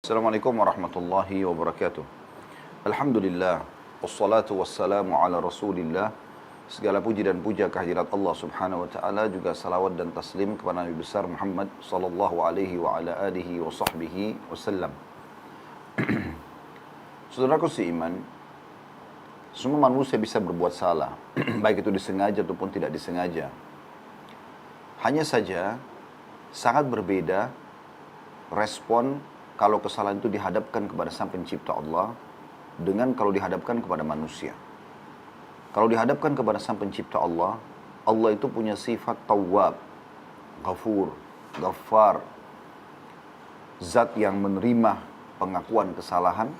Assalamualaikum warahmatullahi wabarakatuh. Alhamdulillah, wassalatu wassalamu ala rasulillah. Segala puji dan puja kehadirat Allah subhanahu wa ta'ala, juga salawat dan taslim kepada Nabi besar Muhammad sallallahu alaihi wa ala alihi wa sahbihi wasallam. Saudaraku seiman, semua manusia bisa berbuat salah, baik itu disengaja ataupun tidak disengaja. Hanya saja, sangat berbeda respon kalau kesalahan itu dihadapkan kepada Sang Pencipta Allah dengan kalau dihadapkan kepada manusia. Kalau dihadapkan kepada Sang Pencipta Allah, Allah itu punya sifat Tawwab, Ghafur, Ghaffar, zat yang menerima pengakuan kesalahan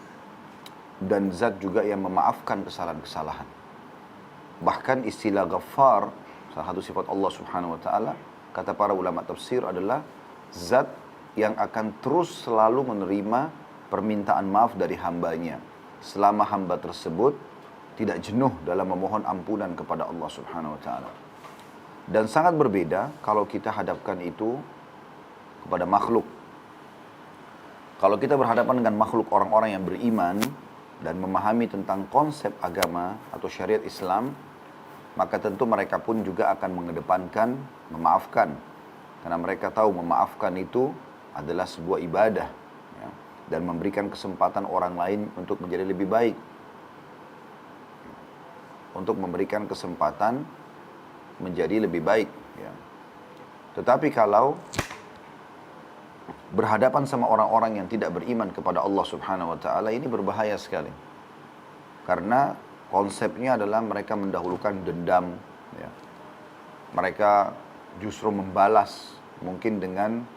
dan zat juga yang memaafkan kesalahan-kesalahan. Bahkan istilah Ghaffar, salah satu sifat Allah Subhanahu wa taala, kata para ulama tafsir adalah zat yang akan terus selalu menerima permintaan maaf dari hambanya selama hamba tersebut tidak jenuh dalam memohon ampunan kepada Allah Subhanahu wa taala. Dan sangat berbeda kalau kita hadapkan itu kepada makhluk. Kalau kita berhadapan dengan makhluk orang-orang yang beriman dan memahami tentang konsep agama atau syariat Islam, maka tentu mereka pun juga akan mengedepankan memaafkan. Karena mereka tahu memaafkan itu adalah sebuah ibadah, ya, dan memberikan kesempatan orang lain untuk menjadi lebih baik, untuk memberikan kesempatan menjadi lebih baik, ya. Tetapi kalau berhadapan sama orang-orang yang tidak beriman kepada Allah Subhanahu wa taala, ini berbahaya sekali. Karena konsepnya adalah mereka mendahulukan dendam, ya. Mereka justru membalas mungkin dengan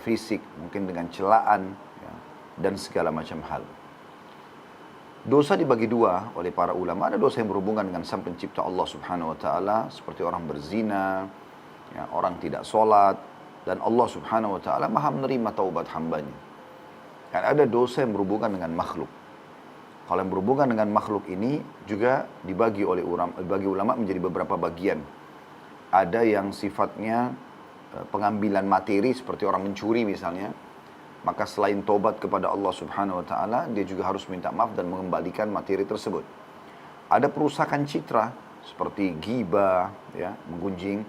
fisik, mungkin dengan celaan, ya, dan segala macam hal. Dosa dibagi dua oleh para ulama. Ada dosa yang berhubungan dengan Sang Pencipta Allah Subhanahu wa taala, seperti orang berzina, ya, orang tidak sholat, dan Allah Subhanahu wa taala Maha menerima taubat hambanya. Dan ada dosa yang berhubungan dengan makhluk. Kalau yang berhubungan dengan makhluk ini juga dibagi oleh ulama menjadi beberapa bagian. Ada yang sifatnya pengambilan materi seperti orang mencuri misalnya, maka selain tobat kepada Allah Subhanahu wa taala, dia juga harus minta maaf dan mengembalikan materi tersebut. Ada perusakan citra seperti ghibah, ya, menggunjing,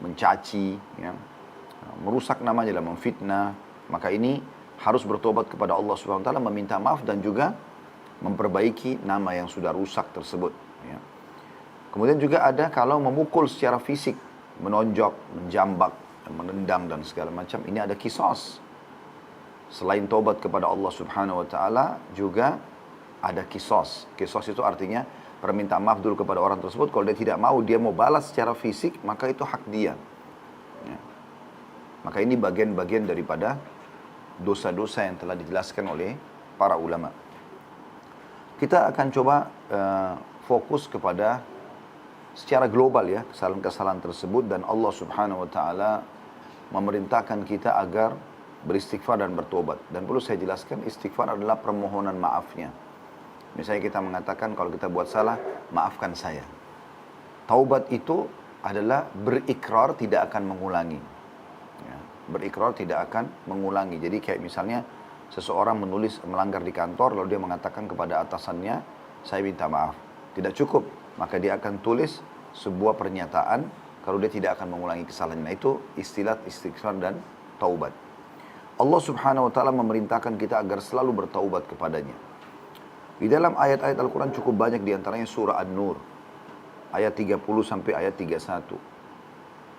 mencaci, ya, merusak namanya dalam memfitnah, maka ini harus bertobat kepada Allah Subhanahu wa taala, meminta maaf dan juga memperbaiki nama yang sudah rusak tersebut, ya. Kemudian juga ada kalau memukul secara fisik, menonjok, menjambak, menendang dan segala macam, ini ada kisos. Selain tobat kepada Allah Subhanahu wa taala, juga ada kisos. Kisos itu artinya permintaan maaf dulu kepada orang tersebut. Kalau dia tidak mau, dia mau balas secara fisik, maka itu hak dia, ya. Maka ini bagian-bagian daripada dosa-dosa yang telah dijelaskan oleh para ulama. Kita akan coba fokus kepada secara global, ya, kesalahan-kesalahan tersebut, dan Allah Subhanahu wa taala memerintahkan kita agar beristighfar dan bertobat. Dan perlu saya jelaskan, istighfar adalah permohonan maafnya. Misalnya kita mengatakan kalau kita buat salah, maafkan saya. Taubat itu adalah berikrar tidak akan mengulangi, ya, berikrar tidak akan mengulangi. Jadi kayak misalnya seseorang melanggar di kantor, lalu dia mengatakan kepada atasannya, saya minta maaf. Tidak cukup, maka dia akan tulis sebuah pernyataan kalau dia tidak akan mengulangi kesalahannya. Itu istilah istighfar dan taubat. Allah Subhanahu wa taala memerintahkan kita agar selalu bertaubat kepadanya. Di dalam ayat-ayat Al-Quran cukup banyak, diantaranya surah An-Nur ayat 30 sampai ayat 31.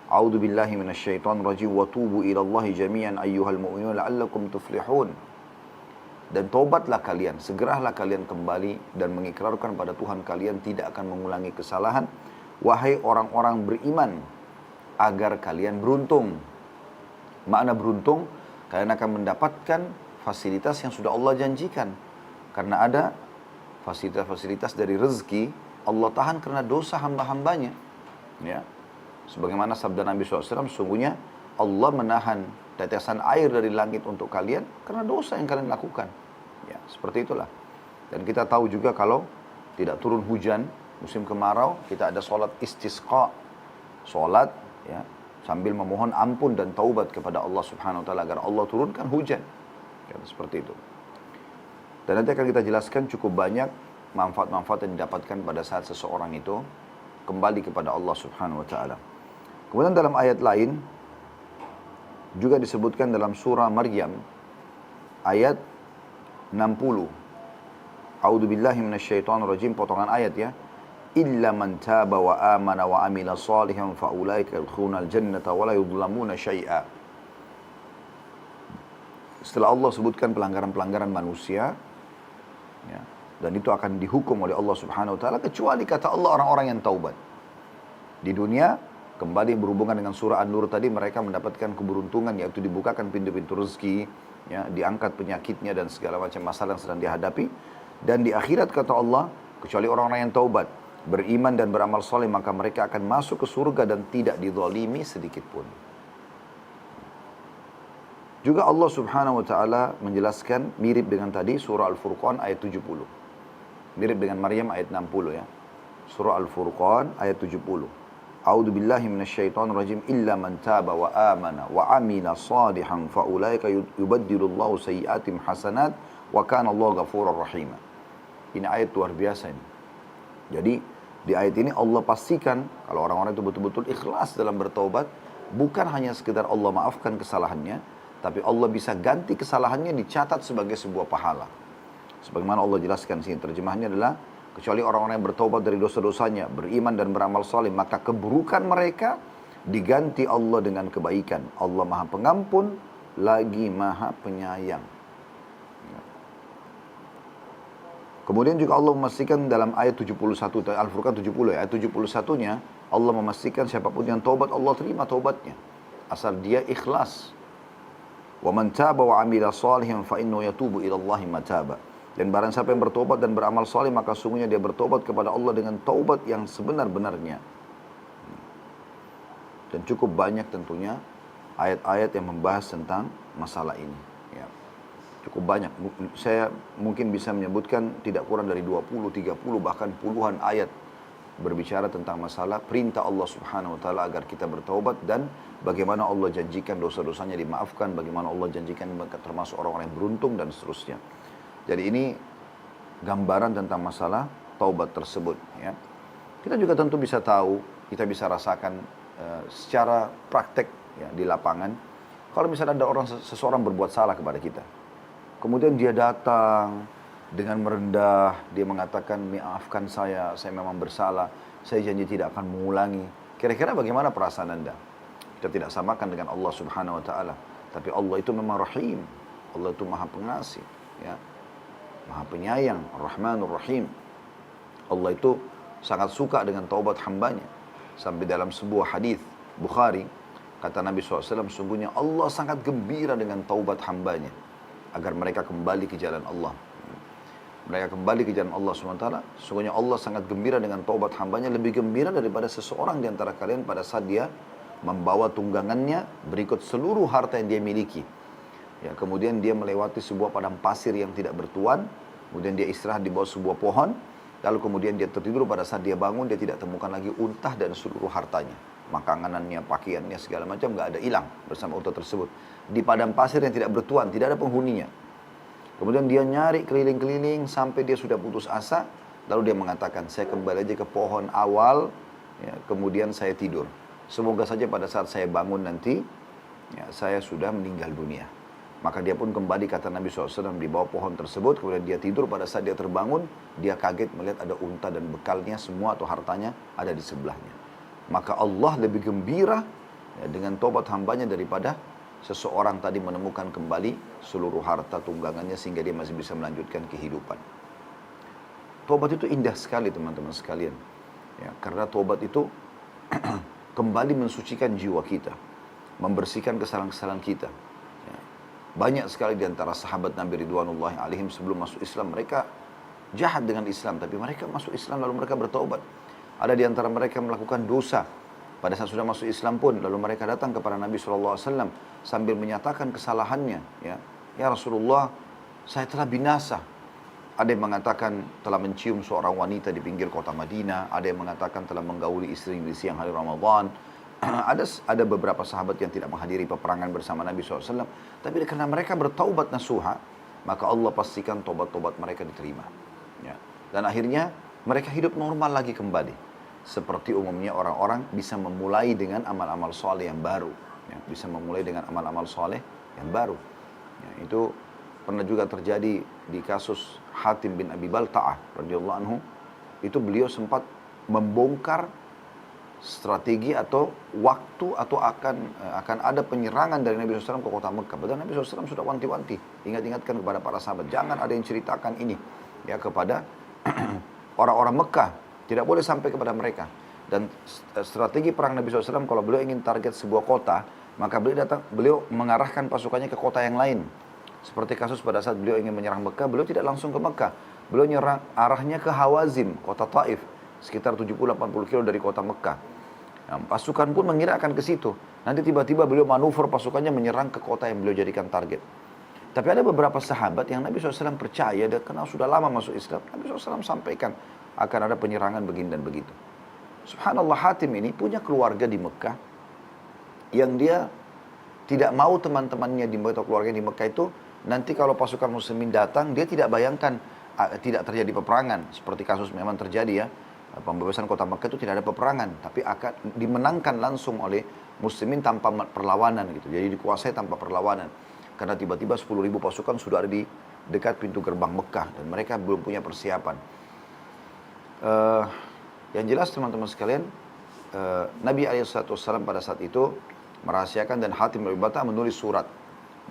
A'udzu billahi minasyaitonir rajim wa tubu ilallahi jami'an ayyuhal mu'minun la'allakum tuflihun. Dan taubatlah kalian, segeralah kalian kembali dan mengikrarkan pada Tuhan kalian tidak akan mengulangi kesalahan, wahai orang-orang beriman, agar kalian beruntung. Makna beruntung, kalian akan mendapatkan fasilitas yang sudah Allah janjikan. Karena ada fasilitas-fasilitas dari rezeki, Allah tahan karena dosa hamba-hambanya, ya. Sebagaimana sabda Nabi SAW, sesungguhnya Allah menahan tetesan air dari langit untuk kalian karena dosa yang kalian lakukan. Ya, seperti itulah. Dan kita tahu juga kalau tidak turun hujan, musim kemarau, kita ada sholat istisqa. Sholat, ya, sambil memohon ampun dan taubat kepada Allah Subhanahu wa taala agar Allah turunkan hujan. Ya, seperti itu. Dan nanti akan kita jelaskan cukup banyak manfaat-manfaat yang didapatkan pada saat seseorang itu kembali kepada Allah Subhanahu wa taala. Kemudian dalam ayat lain juga disebutkan dalam surah Maryam ayat 60. A'udzu billahi minasyaitonir rajim, potongan ayat ya. Illa man taba wa amana wa amila salihan fa ulaika yadkhulunal jannata wa la yudlamuna syai'a. Setelah Allah sebutkan pelanggaran-pelanggaran manusia, ya, dan itu akan dihukum oleh Allah Subhanahu wa taala, kecuali kata Allah orang-orang yang taubat. Di dunia kembali berhubungan dengan surah An-Nur tadi, mereka mendapatkan keberuntungan, yaitu dibukakan pintu-pintu rezeki, ya, diangkat penyakitnya dan segala macam masalah yang sedang dihadapi. Dan di akhirat kata Allah, kecuali orang-orang yang taubat, beriman dan beramal soleh, maka mereka akan masuk ke surga dan tidak dizalimi sedikit pun. Juga Allah Subhanahu wa taala menjelaskan mirip dengan tadi surah Al-Furqan ayat 70. Mirip dengan Maryam ayat 60 ya. Surah Al-Furqan ayat 70. A'udzu billahi minasyaitonir rajim illa man taba wa amana wa amila salihan fa ulaika yubaddilullahu sayyi'atihim hasanat wa kana Allahu ghafurur rahim. Ini ayat luar biasa ini. Jadi di ayat ini Allah pastikan kalau orang-orang itu betul-betul ikhlas dalam bertaubat, bukan hanya sekedar Allah maafkan kesalahannya, tapi Allah bisa ganti kesalahannya, dicatat sebagai sebuah pahala. Sebagaimana Allah jelaskan sini, terjemahannya adalah kecuali orang-orang yang bertobat dari dosa-dosanya, beriman dan beramal saleh, maka keburukan mereka diganti Allah dengan kebaikan. Allah Maha Pengampun lagi Maha Penyayang. Kemudian juga Allah memastikan dalam ayat 71, Al-Furqan 70 ya, ayat 71-nya Allah memastikan siapapun yang taubat Allah terima taubatnya, asal dia ikhlas. Wa man taba wa amila salihan fa innahu yatubu ila Allahi mataba. Dan barang siapa yang bertobat dan beramal saleh, maka sungguhnya dia bertobat kepada Allah dengan taubat yang sebenar-benarnya. Dan cukup banyak tentunya ayat-ayat yang membahas tentang masalah ini. Ya. Cukup banyak. Saya mungkin bisa menyebutkan tidak kurang dari 20, 30, bahkan puluhan ayat berbicara tentang masalah perintah Allah Subhanahu wa taala agar kita bertaubat, dan bagaimana Allah janjikan dosa-dosanya dimaafkan, bagaimana Allah janjikan termasuk orang-orang yang beruntung dan seterusnya. Jadi ini gambaran tentang masalah taubat tersebut ya. Kita juga tentu bisa tahu, kita bisa rasakan secara praktek ya di lapangan, kalau misalnya ada seseorang berbuat salah kepada kita, kemudian dia datang dengan merendah, dia mengatakan, maafkan saya memang bersalah, saya janji tidak akan mengulangi. Kira-kira bagaimana perasaan Anda? Kita tidak samakan dengan Allah Subhanahu wa taala, tapi Allah itu memang Rahim, Allah itu Maha Pengasih, ya. Maha Penyayang, Ar-Rahmanur Rahim. Allah itu sangat suka dengan taubat hambanya. Sampai dalam sebuah hadis Bukhari, kata Nabi SAW, sungguhnya Allah sangat gembira dengan taubat hambanya, agar mereka kembali ke jalan Allah. Mereka kembali ke jalan Allah SWT. Sungguhnya Allah sangat gembira dengan taubat hambanya, lebih gembira daripada seseorang di antara kalian pada saat dia membawa tunggangannya berikut seluruh harta yang dia miliki. Ya, kemudian dia melewati sebuah padang pasir yang tidak bertuan, kemudian dia istirahat di bawah sebuah pohon, lalu kemudian dia tertidur. Pada saat dia bangun, dia tidak temukan lagi unta dan seluruh hartanya, makanannya, pakaiannya, segala macam nggak ada, hilang bersama unta tersebut di padang pasir yang tidak bertuan, tidak ada penghuninya. Kemudian dia nyari keliling-keliling sampai dia sudah putus asa, lalu dia mengatakan, saya kembali aja ke pohon awal, ya, kemudian saya tidur. Semoga saja pada saat saya bangun nanti, ya, saya sudah meninggal dunia. Maka dia pun kembali, kata Nabi SAW, di bawah pohon tersebut. Kemudian dia tidur. Pada saat dia terbangun, dia kaget melihat ada unta dan bekalnya semua atau hartanya ada di sebelahnya. Maka Allah lebih gembira ya, dengan tobat hambanya daripada seseorang tadi menemukan kembali seluruh harta tunggangannya sehingga dia masih bisa melanjutkan kehidupan. Tobat itu indah sekali teman-teman sekalian. Ya, karena tobat itu kembali mensucikan jiwa kita, membersihkan kesalahan-kesalahan kita. Banyak sekali di antara sahabat Nabi Ridwanullahi alaihim sebelum masuk Islam, mereka jahat dengan Islam, tapi mereka masuk Islam lalu mereka bertaubat. Ada di antara mereka melakukan dosa, pada saat sudah masuk Islam pun, lalu mereka datang kepada Nabi SAW sambil menyatakan kesalahannya. Ya Rasulullah, saya telah binasa. Ada yang mengatakan telah mencium seorang wanita di pinggir kota Madinah, ada yang mengatakan telah menggauli istri di siang hari Ramadan, ada beberapa sahabat yang tidak menghadiri peperangan bersama Nabi SAW, tapi karena mereka bertaubat nasuha, maka Allah pastikan tobat-tobat mereka diterima. Ya. Dan akhirnya mereka hidup normal lagi kembali. Seperti umumnya orang-orang bisa memulai dengan amal-amal soleh yang baru. Ya. Bisa memulai dengan amal-amal soleh yang baru. Ya. Itu pernah juga terjadi di kasus Hatim bin Abi Balta'ah radhiyallahu anhu. Itu beliau sempat membongkar strategi atau waktu atau akan ada penyerangan dari Nabi SAW ke kota Mekah. Padahal Nabi SAW sudah wanti-wanti, ingatkan kepada para sahabat, jangan ada yang ceritakan ini ya kepada orang-orang Mekah, tidak boleh sampai kepada mereka. Dan strategi perang Nabi SAW, kalau beliau ingin target sebuah kota, maka beliau mengarahkan pasukannya ke kota yang lain. Seperti kasus pada saat beliau ingin menyerang Mekah, beliau tidak langsung ke Mekah, beliau nyerang arahnya ke Hawazim, kota Taif, sekitar 70-80 kilo dari kota Mekah. Nah, pasukan pun mengira akan ke situ. Nanti tiba-tiba beliau manuver pasukannya menyerang ke kota yang beliau jadikan target. Tapi ada beberapa sahabat yang Nabi SAW percaya dan kenal sudah lama masuk Islam. Nabi SAW sampaikan akan ada penyerangan begini dan begitu. Subhanallah, Hatim ini punya keluarga di Mekah yang dia tidak mau teman-temannya di Mekah atau keluarga di Mekah itu nanti kalau pasukan muslimin datang, dia tidak bayangkan tidak terjadi peperangan. Seperti kasus memang terjadi ya. Pembebasan kota Mekah itu tidak ada peperangan, tapi akan dimenangkan langsung oleh muslimin tanpa perlawanan gitu. Jadi dikuasai tanpa perlawanan. Karena tiba-tiba 10.000 pasukan sudah ada di dekat pintu gerbang Mekah dan mereka belum punya persiapan. Yang jelas teman-teman sekalian, Nabi SAW pada saat itu merahasiakan dan Hatim bin Abi Balta'ah menulis surat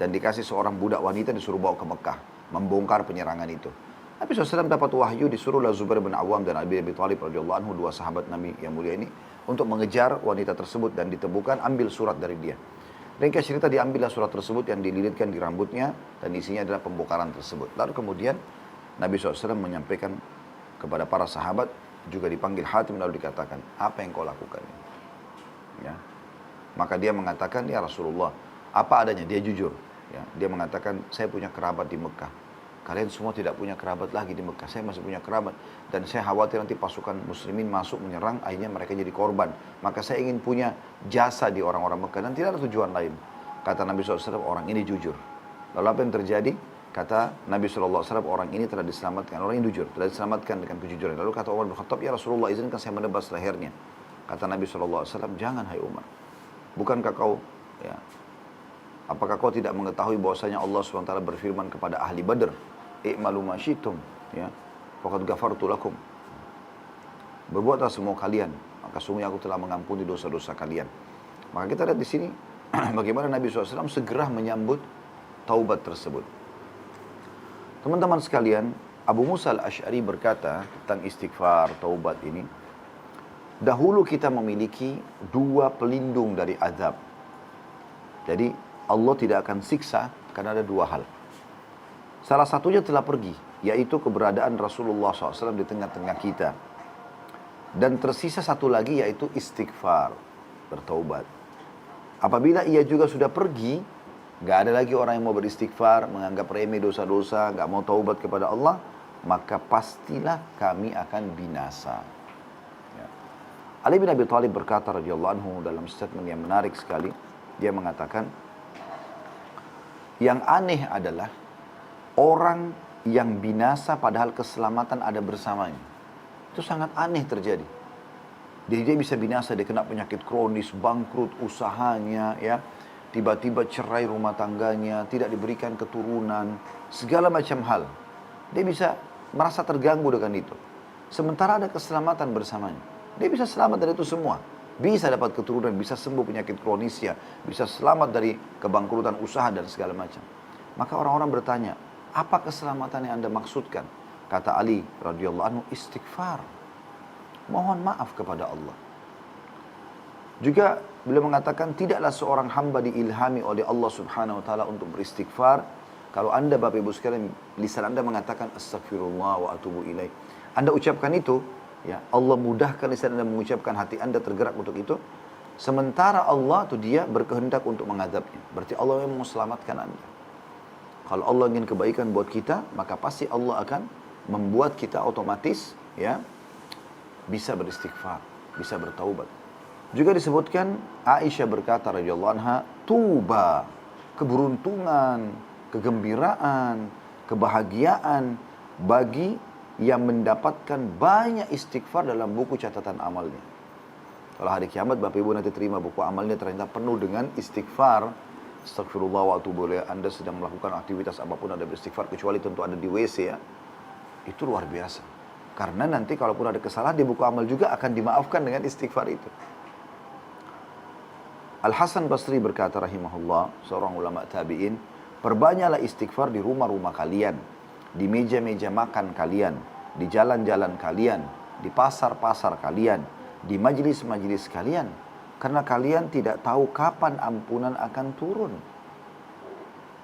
dan dikasih seorang budak wanita disuruh bawa ke Mekah, membongkar penyerangan itu. Nabi SAW dapat wahyu disuruhlah Zubair bin Awam dan Ali bin Abi Thalib radhiyallahu anhu, dua sahabat Nabi yang mulia ini, untuk mengejar wanita tersebut dan ditemukan ambil surat dari dia. Ringkas cerita, diambillah surat tersebut yang dililitkan di rambutnya dan isinya adalah pembongkaran tersebut. Lalu kemudian Nabi SAW menyampaikan kepada para sahabat, juga dipanggil Hatim lalu dikatakan, apa yang kau lakukan? Ya. Maka dia mengatakan, ya Rasulullah, apa adanya, dia jujur. Ya. Dia mengatakan, saya punya kerabat di Mekah. Kalian semua tidak punya kerabat lagi di Mekah. Saya masih punya kerabat. Dan saya khawatir nanti pasukan muslimin masuk menyerang, akhirnya mereka jadi korban. Maka saya ingin punya jasa di orang-orang Mekah. Dan tidak ada tujuan lain. Kata Nabi SAW, orang ini jujur. Lalu apa yang terjadi? Kata Nabi SAW, orang ini telah diselamatkan. Orang ini jujur, telah diselamatkan dengan kejujuran. Lalu kata Umar bin Khattab, ya Rasulullah, izinkan saya menebas lehernya. Kata Nabi SAW, jangan hai Umar. Bukankah kau, ya, apakah kau tidak mengetahui bahwasanya Allah SWT berfirman kepada ahli Badr, i'malu ma syi'tum, ya, faqad ghafartu lakum. Berbuatlah semua kalian, maka sungguh aku telah mengampuni dosa-dosa kalian. Maka kita lihat di sini bagaimana Nabi SAW segera menyambut taubat tersebut. Teman-teman sekalian, Abu Musa al-Asy'ari berkata tentang istighfar, taubat ini, dahulu kita memiliki dua pelindung dari azab. Jadi Allah tidak akan siksa karena ada dua hal. Salah satunya telah pergi, yaitu keberadaan Rasulullah SAW di tengah-tengah kita. Dan tersisa satu lagi, yaitu istighfar, bertaubat. Apabila ia juga sudah pergi, nggak ada lagi orang yang mau beristighfar, menganggap remeh dosa-dosa, nggak mau taubat kepada Allah, maka pastilah kami akan binasa. Ya. Ali bin Abi Thalib berkata radhiyallahu anhu dalam statement yang menarik sekali, dia mengatakan, yang aneh adalah orang yang binasa padahal keselamatan ada bersamanya. Itu sangat aneh terjadi. Jadi dia bisa binasa, dia kena penyakit kronis, bangkrut usahanya, ya, tiba-tiba cerai rumah tangganya, tidak diberikan keturunan, segala macam hal. Dia bisa merasa terganggu dengan itu. Sementara ada keselamatan bersamanya. Dia bisa selamat dari itu semua. Bisa dapat keturunan, bisa sembuh penyakit kronisnya, bisa selamat dari kebangkrutan usaha dan segala macam. Maka orang-orang bertanya, apa keselamatan yang Anda maksudkan? Kata Ali radhiyallahu anhu, istighfar. Mohon maaf kepada Allah. Juga beliau mengatakan, tidaklah seorang hamba diilhami oleh Allah Subhanahu wa taala untuk beristighfar kalau Anda Bapak Ibu sekalian lisan Anda mengatakan astagfirullah wa atubu ilaih. Anda ucapkan itu, ya, Allah mudahkan lisan Anda mengucapkan, hati Anda tergerak untuk itu. Sementara Allah itu dia berkehendak untuk mengadabnya. Berarti Allah yang mau selamatkan Anda. Kalau Allah ingin kebaikan buat kita, maka pasti Allah akan membuat kita otomatis, ya, bisa beristighfar, bisa bertaubat. Juga disebutkan Aisyah berkata radhiyallahu anha, tuba, keberuntungan, kegembiraan, kebahagiaan bagi yang mendapatkan banyak istighfar dalam buku catatan amalnya. Kalau hari kiamat Bapak Ibu nanti terima buku amalnya ternyata penuh dengan istighfar. Astagfirullah wa atubu ilaih. Anda sedang melakukan aktivitas apapun ada beristighfar, kecuali tentu ada di WC ya. Itu luar biasa. Karena nanti kalaupun ada kesalahan di buku amal juga akan dimaafkan dengan istighfar itu. Al-Hasan Basri berkata rahimahullah, seorang ulama tabi'in, perbanyaklah istighfar di rumah-rumah kalian, di meja-meja makan kalian, di jalan-jalan kalian, di pasar-pasar kalian, di majlis-majlis kalian. Karena kalian tidak tahu kapan ampunan akan turun.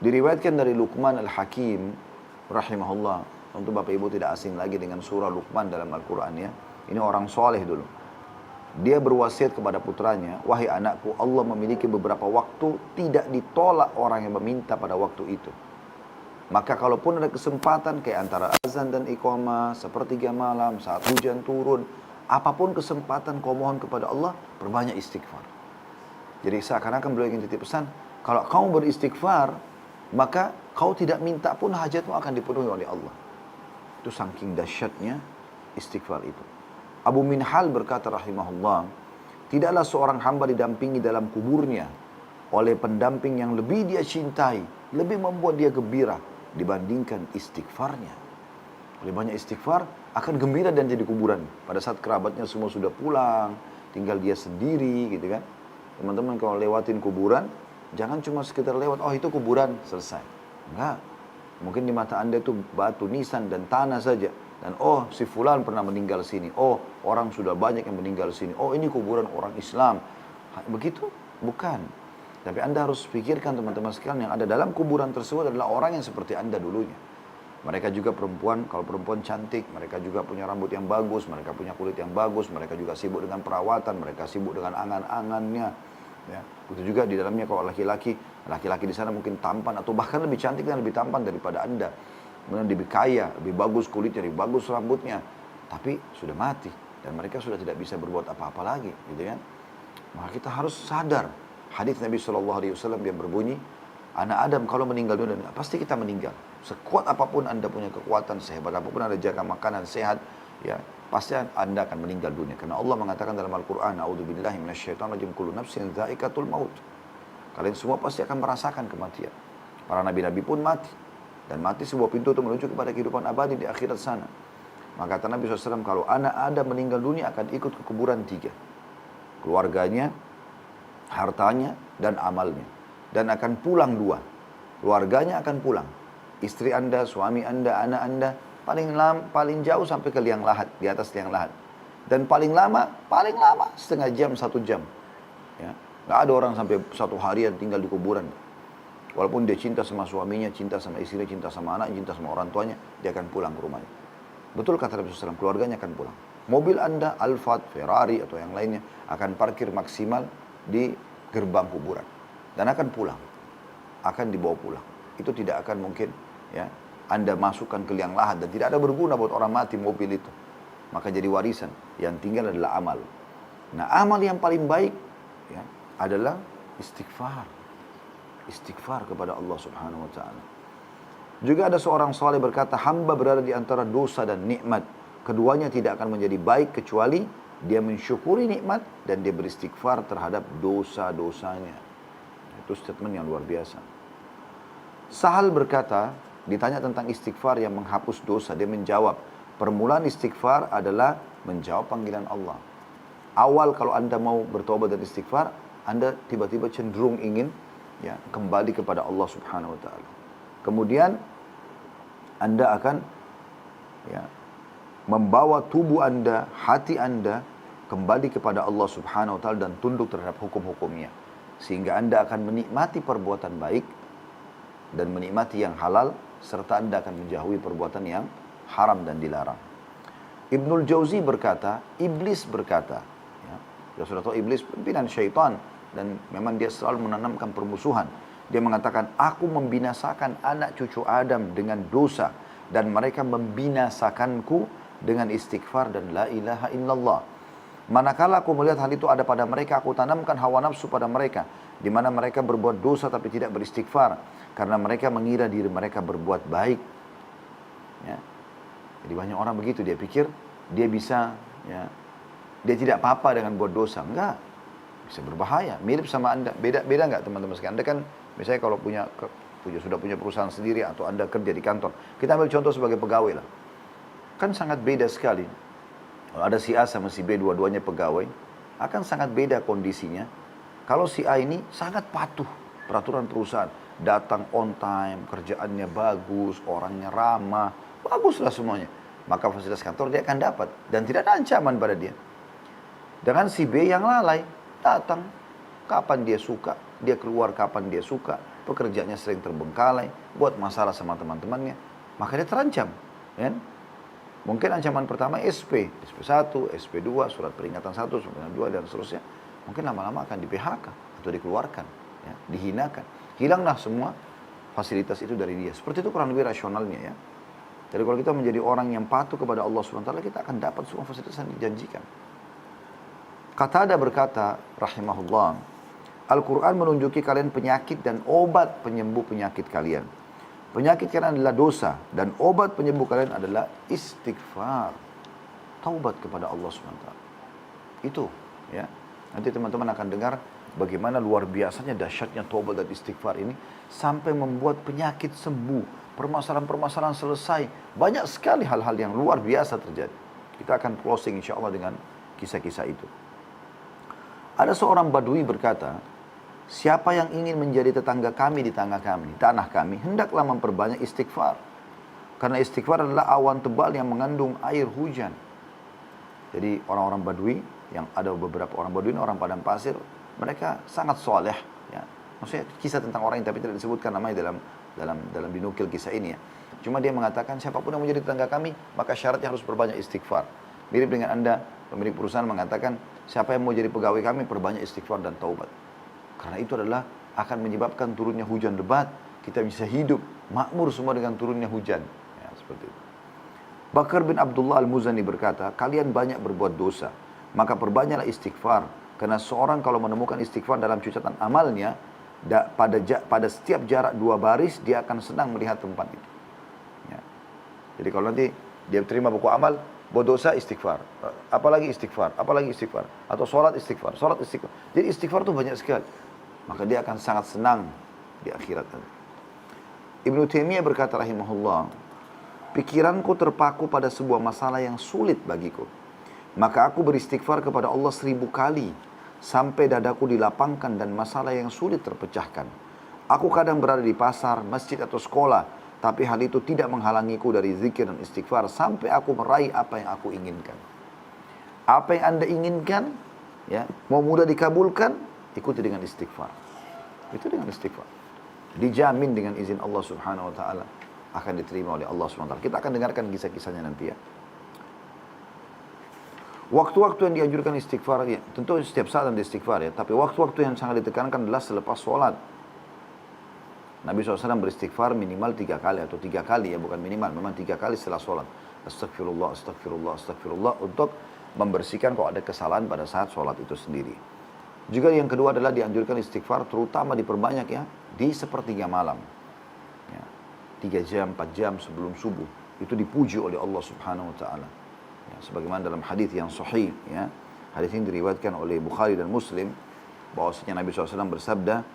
Diriwayatkan dari Luqman Al-Hakim rahimahullah. Untuk Bapak Ibu tidak asing lagi dengan surah Luqman dalam Al-Quran ya. Ini orang soleh dulu. Dia berwasiat kepada putranya, wahai anakku, Allah memiliki beberapa waktu tidak ditolak orang yang meminta pada waktu itu. Maka kalaupun ada kesempatan kayak antara azan dan iqamah, sepertiga malam, saat hujan turun, apapun kesempatan kau mohon kepada Allah, perbanyak istighfar. Jadi seakan-akan beliau ingin titip pesan, kalau kau beristighfar, maka kau tidak minta pun hajatmu akan dipenuhi oleh Allah. Itu saking dahsyatnya istighfar itu. Abu Minhal berkata rahimahullah, tidaklah seorang hamba didampingi dalam kuburnya oleh pendamping yang lebih dia cintai, lebih membuat dia gembira dibandingkan istighfarnya. Oleh banyak istighfar akan gembira dan jadi kuburan. Pada saat kerabatnya semua sudah pulang, tinggal dia sendiri gitu kan. Teman-teman kalau lewatin kuburan, jangan cuma sekedar lewat, oh itu kuburan, selesai. Enggak. Mungkin di mata Anda itu batu nisan dan tanah saja. Dan oh si fulan pernah meninggal sini. Oh orang sudah banyak yang meninggal sini. Oh ini kuburan orang Islam. Begitu? Bukan. Tapi Anda harus pikirkan teman-teman sekalian, yang ada dalam kuburan tersebut adalah orang yang seperti Anda dulunya. Mereka juga perempuan, kalau perempuan cantik, mereka juga punya rambut yang bagus, mereka punya kulit yang bagus, mereka juga sibuk dengan perawatan, mereka sibuk dengan angan-angannya. Ya, begitu juga di dalamnya kalau laki-laki di sana mungkin tampan atau bahkan lebih cantik dan lebih tampan daripada Anda. Kemudian lebih kaya, lebih bagus kulitnya, lebih bagus rambutnya, tapi sudah mati dan mereka sudah tidak bisa berbuat apa-apa lagi, gitu kan? Maka kita harus sadar. Hadis Nabi SAW yang berbunyi, anak Adam kalau meninggal dunia, pasti kita meninggal. Sekuat apapun Anda punya kekuatan, sehebat apapun Anda jaga makanan sehat, ya pasti Anda akan meninggal dunia. Karena Allah mengatakan dalam Al-Quran, A'udzubillahi minasyaitonirrajim, kullu nafsin dha'iqatul maut. Kalian semua pasti akan merasakan kematian. Para nabi-nabi pun mati. Dan mati sebuah pintu untuk menuju kepada kehidupan abadi di akhirat sana. Maka kata Nabi SAW, kalau anak Adam meninggal dunia akan ikut ke kuburan 3. Keluarganya, hartanya, dan amalnya. Dan akan pulang 2. Keluarganya akan pulang. Istri Anda, suami Anda, anak Anda, paling jauh sampai ke liang lahat, di atas liang lahat. Dan paling lama setengah jam, 1 jam. Ya. Gak ada orang sampai 1 harian tinggal di kuburan. Walaupun dia cinta sama suaminya, cinta sama istrinya, cinta sama anak, cinta sama orang tuanya, dia akan pulang ke rumahnya. Betul kata Nabi SAW, keluarganya akan pulang. Mobil Anda, Alphard, Ferrari, atau yang lainnya, akan parkir maksimal di gerbang kuburan. Dan akan pulang. Akan dibawa pulang. Itu tidak akan mungkin ya Anda masukkan ke liang lahat. Dan tidak ada berguna buat orang mati mobil itu. Maka jadi warisan. Yang tinggal adalah amal. Nah amal yang paling baik ya, adalah istighfar. Istighfar kepada Allah Subhanahu wa ta'ala. Juga ada seorang saleh berkata, hamba berada di antara dosa dan nikmat. Keduanya tidak akan menjadi baik kecuali dia mensyukuri nikmat dan dia beristighfar terhadap dosa-dosanya. Itu statement yang luar biasa. Sahal berkata, ditanya tentang istighfar yang menghapus dosa, dia menjawab, permulaan istighfar adalah menjawab panggilan Allah. Awal kalau Anda mau bertobat dan istighfar, Anda tiba-tiba cenderung ingin ya kembali kepada Allah Subhanahu wa taala. Kemudian Anda akan ya membawa tubuh Anda, hati Anda kembali kepada Allah Subhanahu wa taala dan tunduk terhadap hukum-hukumnya. Sehingga Anda akan menikmati perbuatan baik dan menikmati yang halal serta Anda akan menjauhi perbuatan yang haram dan dilarang. Ibnul Jauzi berkata, iblis berkata, ya sudah tahu iblis pimpinan syaitan. Dan memang dia selalu menanamkan permusuhan. Dia mengatakan, aku membinasakan anak cucu Adam dengan dosa. Dan mereka membinasakanku dengan istighfar dan la ilaha illallah. Manakala aku melihat hal itu ada pada mereka, aku tanamkan hawa nafsu pada mereka, di mana mereka berbuat dosa tapi tidak beristighfar, karena mereka mengira diri mereka berbuat baik. Ya. Jadi banyak orang begitu, dia pikir dia bisa, ya, dia tidak apa-apa dengan buat dosa. Enggak, bisa berbahaya. Mirip sama Anda, beda nggak teman-teman sekalian? Anda kan misalnya kalau sudah punya perusahaan sendiri atau Anda kerja di kantor, kita ambil contoh sebagai pegawai lah. Kan sangat beda sekali. Kalau ada si A sama si B, dua-duanya pegawai, akan sangat beda kondisinya. Kalau si A ini sangat patuh peraturan perusahaan, datang on time, kerjaannya bagus, orangnya ramah, baguslah semuanya. Maka fasilitas kantor dia akan dapat dan tidak ada ancaman pada dia. Dengan si B yang lalai, datang kapan dia suka, dia keluar kapan dia suka, pekerjaannya sering terbengkalai, buat masalah sama teman-temannya, maka dia terancam. Kan? Mungkin ancaman pertama SP, SP1, SP2, surat peringatan 1, surat peringatan 2, dan seterusnya. Mungkin lama-lama akan di PHK atau dikeluarkan, ya, dihinakan. Hilanglah semua fasilitas itu dari dia. Seperti itu kurang lebih rasionalnya, ya. Jadi kalau kita menjadi orang yang patuh kepada Allah SWT, kita akan dapat semua fasilitas yang dijanjikan. Qatada berkata, rahimahullah, Al-Quran menunjuki kalian penyakit dan obat penyembuh penyakit kalian. Penyakit kalian adalah dosa, dan obat penyembuh kalian adalah istighfar. Taubat kepada Allah SWT. Itu, ya. Nanti teman-teman akan dengar bagaimana luar biasanya dahsyatnya taubat dan istighfar ini, sampai membuat penyakit sembuh, permasalahan-permasalahan selesai. Banyak sekali hal-hal yang luar biasa terjadi. Kita akan closing insya Allah dengan kisah-kisah itu. Ada seorang badui berkata, siapa yang ingin menjadi tetangga kami di tanah kami, hendaklah memperbanyak istighfar. Karena istighfar adalah awan tebal yang mengandung air hujan. Jadi orang-orang badui, yang ada beberapa orang badui, orang padang pasir, mereka sangat soleh. Ya. Maksudnya kisah tentang orang yang tapi tidak disebutkan namanya dalam dinukil kisah ini, ya. Cuma dia mengatakan siapapun yang menjadi tetangga kami, maka syaratnya harus berbanyak istighfar. Mirip dengan Anda, pemilik perusahaan mengatakan, siapa yang mau jadi pegawai kami, perbanyak istighfar dan taubat. Karena itu adalah akan menyebabkan turunnya hujan lebat. Kita bisa hidup makmur semua dengan turunnya hujan. Ya, seperti itu. Bakar bin Abdullah Al-Muzani berkata, kalian banyak berbuat dosa, maka perbanyaklah istighfar. Karena seorang kalau menemukan istighfar dalam catatan amalnya, pada setiap jarak 2 baris, dia akan senang melihat tempat itu. Ya. Jadi kalau nanti dia terima buku amal, buat dosa istighfar, apalagi istighfar, atau sholat istighfar. Jadi istighfar itu banyak sekali. Maka dia akan sangat senang di akhirat. Ibnu Taimiyah berkata rahimahullah, pikiranku terpaku pada sebuah masalah yang sulit bagiku. Maka aku beristighfar kepada Allah 1000 kali, sampai dadaku dilapangkan dan masalah yang sulit terpecahkan. Aku kadang berada di pasar, masjid atau sekolah, tapi hal itu tidak menghalangiku dari zikir dan istighfar sampai aku meraih apa yang aku inginkan. Apa yang Anda inginkan, ya, mau mudah dikabulkan, ikuti dengan istighfar. Itu dengan istighfar. Dijamin dengan izin Allah Subhanahu wa taala akan diterima oleh Allah Subhanahu wa taala. Kita akan dengarkan kisah-kisahnya nanti, ya. Waktu-waktu yang dianjurkan istighfar, ya, tentu setiap saat ada istighfar, ya, tapi waktu-waktu yang sangat ditekankan adalah selepas sholat. Nabi SAW beristighfar minimal 3 kali atau 3 kali, ya, bukan minimal, memang 3 kali setelah sholat. Astagfirullah, astagfirullah, astagfirullah, untuk membersihkan kalau ada kesalahan pada saat sholat itu sendiri. Juga yang kedua adalah dianjurkan istighfar, terutama diperbanyak, ya, di sepertiga malam. Ya, 3 jam, 4 jam sebelum subuh. Itu dipuji oleh Allah Subhanahu wa ta'ala. Ya, sebagaimana dalam hadis yang sahih, ya. Hadis ini diriwayatkan oleh Bukhari dan Muslim, bahwasanya Nabi SAW bersabda,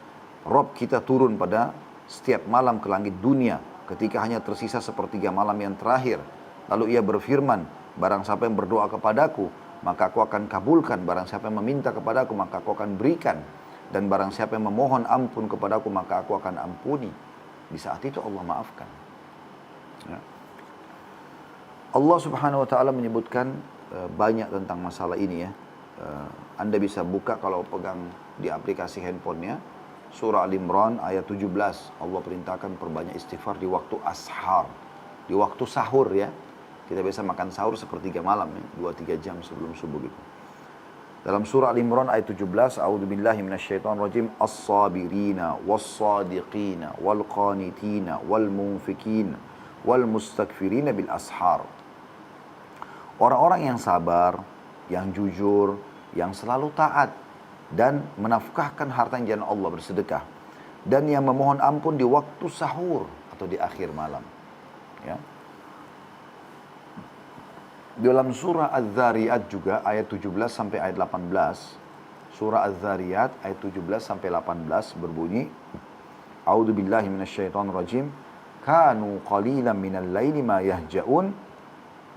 Rob kita turun pada setiap malam ke langit dunia ketika hanya tersisa sepertiga malam yang terakhir. Lalu ia berfirman, barang siapa yang berdoa kepadaku, maka aku akan kabulkan. Barang siapa yang meminta kepadaku, maka aku akan berikan. Dan barang siapa yang memohon ampun kepadaku, maka aku akan ampuni. Di saat itu Allah maafkan. Ya. Allah Subhanahu wa ta'ala menyebutkan banyak tentang masalah ini, ya. Anda bisa buka kalau pegang di aplikasi handphonenya, surah Al-Imran ayat 17. Allah perintahkan perbanyak istighfar di waktu ashar, di waktu sahur, ya. Kita biasa makan sahur sepertiga malam, ya, 2-3 jam sebelum subuh gitu. Dalam surah Al-Imran ayat 17, A'udzubillahi minasyaitonirrajim, as-sabirina was-sadiqina wal-qanitina wal-munfikina wal-mustakfirina bil ashar. Orang-orang yang sabar, yang jujur, yang selalu taat, dan menafkahkan harta yang jalan Allah, bersedekah. Dan yang memohon ampun di waktu sahur atau di akhir malam. Ya. Dalam surah Az-Zariyat juga ayat 17 sampai ayat 18. Surah Az-Zariyat ayat 17 sampai 18 berbunyi, A'udzu billahi minasyaitonir rajim. Kanu qalilan minal laili ma yahja'un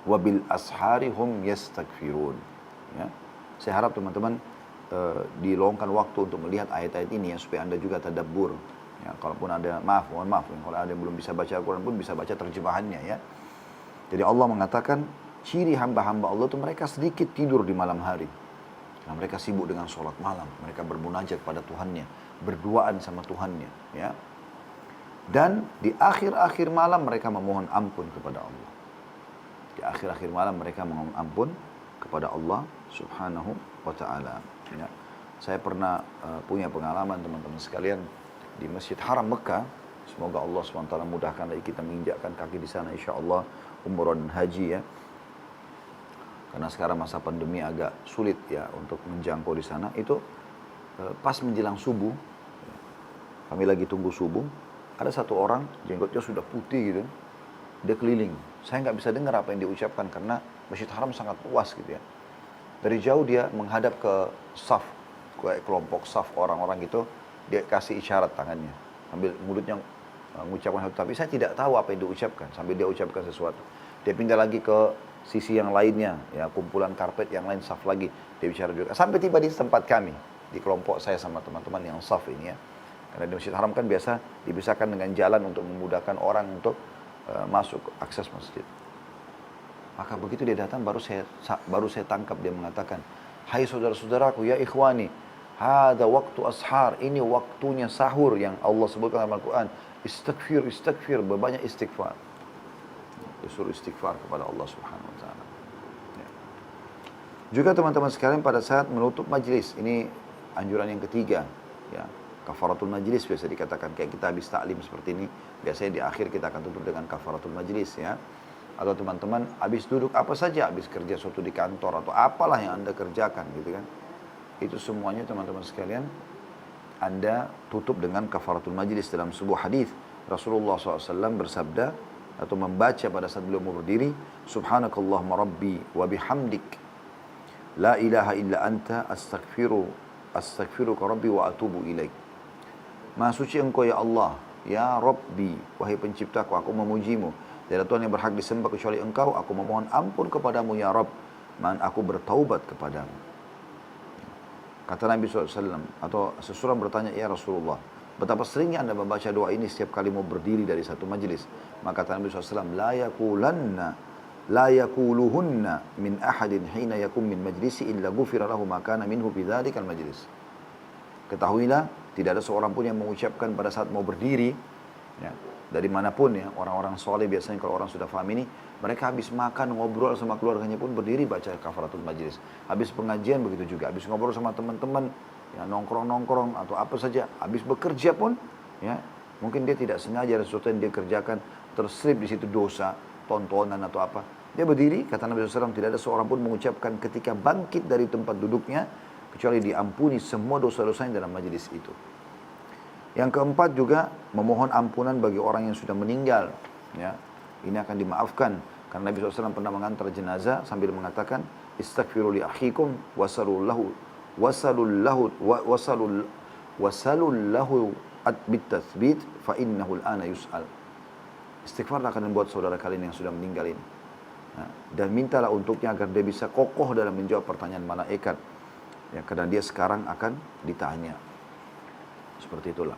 wa bil ashari hum yastaghfirun. Ya. Saya harap teman-teman diluangkan waktu untuk melihat ayat-ayat ini ya, supaya Anda juga tadabbur. Ya, kalaupun ada mohon maaf, kalau ada yang belum bisa baca Al-Quran pun bisa baca terjemahannya ya. Jadi Allah mengatakan ciri hamba-hamba Allah itu mereka sedikit tidur di malam hari. Karena mereka sibuk dengan sholat malam, mereka bermunajat pada Tuhannya, berduaan sama Tuhannya ya. Dan di akhir-akhir malam mereka memohon ampun kepada Allah. Di akhir-akhir malam mereka memohon ampun kepada Allah Subhanahu wa ta'ala. Ya. Saya pernah punya pengalaman teman-teman sekalian di Masjid Haram Mekah. Semoga Allah SWT mudahkan lagi kita menginjakkan kaki di sana insya Allah umrah dan haji ya. Karena sekarang masa pandemi agak sulit ya untuk menjangkau di sana. Itu pas menjelang subuh, kami lagi tunggu subuh, ada satu orang jenggotnya sudah putih gitu, dia keliling. Saya nggak bisa dengar apa yang dia ucapkan karena Masjid Haram sangat luas gitu ya. Dari jauh dia menghadap ke saf, kayak kelompok saf orang-orang gitu, dia kasih isyarat tangannya, sambil mulutnya mengucapkan sesuatu, tapi saya tidak tahu apa yang dia ucapkan, sambil dia ucapkan sesuatu. Dia pindah lagi ke sisi yang lainnya, ya kumpulan karpet yang lain saf lagi, dia bicara juga. Sampai tiba di tempat kami, di kelompok saya sama teman-teman yang saf ini ya. Karena di Masjid Haram kan biasa dipisahkan dengan jalan untuk memudahkan orang untuk masuk akses masjid. Maka begitu dia datang baru saya tangkap dia mengatakan, "Hai saudara-saudaraku, ya ikhwani, hada waktu ashar, ini waktunya sahur yang Allah sebutkan dalam Al-Quran. Istighfir, berbanyak istighfar." Disuruh istighfar kepada Allah Subhanahu wa taala. Ya. Juga teman-teman sekalian pada saat menutup majlis, ini anjuran yang ketiga, ya. Kafaratul majlis biasa dikatakan, kayak kita habis taklim seperti ini, biasanya di akhir kita akan tutup dengan kafaratul majlis ya. Atau teman-teman habis duduk apa saja, habis kerja suatu di kantor atau apalah yang Anda kerjakan gitu kan. Itu semuanya teman-teman sekalian Anda tutup dengan kafaratul majlis. Dalam sebuah hadis Rasulullah SAW bersabda atau membaca pada saat beliau mau berdiri, Subhanakallahumma rabbi wa bihamdik la ilaha illa anta astaghfiruka rabbi wa atubu ilaik. Maha suci engkau ya Allah, ya Rabbi, wahai penciptaku, aku memujimu. Tidak ada Tuhan yang berhak disembah kecuali engkau, aku memohon ampun kepadamu ya Rabb, dan aku bertaubat kepadamu. Kata Nabi SAW, atau seseorang bertanya, ya Rasulullah, betapa seringnya Anda membaca doa ini setiap kali mau berdiri dari satu majlis. Maka kata Nabi SAW, la yakuluhunna min ahadin hina yakum min majlisi illa gufira lahu ma kana minhu bidzalikal majlis. Ketahuilah, tidak ada seorang pun yang mengucapkan pada saat mau berdiri, ya, dari manapun ya, orang-orang soleh biasanya kalau orang sudah paham ini, mereka habis makan, ngobrol sama keluarganya pun berdiri baca kafaratul majlis. Habis pengajian begitu juga, habis ngobrol sama teman-teman, ya, nongkrong-nongkrong atau apa saja, habis bekerja pun, ya, mungkin dia tidak sengaja ada sesuatu yang dia kerjakan, terselip di situ dosa, tontonan atau apa. Dia berdiri, kata Nabi SAW, tidak ada seorang pun mengucapkan ketika bangkit dari tempat duduknya, kecuali diampuni semua dosa-dosanya dalam majlis itu. Yang keempat juga memohon ampunan bagi orang yang sudah meninggal. Ya, ini akan dimaafkan karena Nabi SAW pernah mengantar jenazah sambil mengatakan istaghfiru li akhikum wasalullahu bit-tathbit fa innahu al-ana yus'al. Istighfar akan membuat saudara kalian yang sudah meninggal ini. Nah, dan mintalah untuknya agar dia bisa kokoh dalam menjawab pertanyaan malaikat. Ya, karena dia sekarang akan ditanya. Seperti itulah.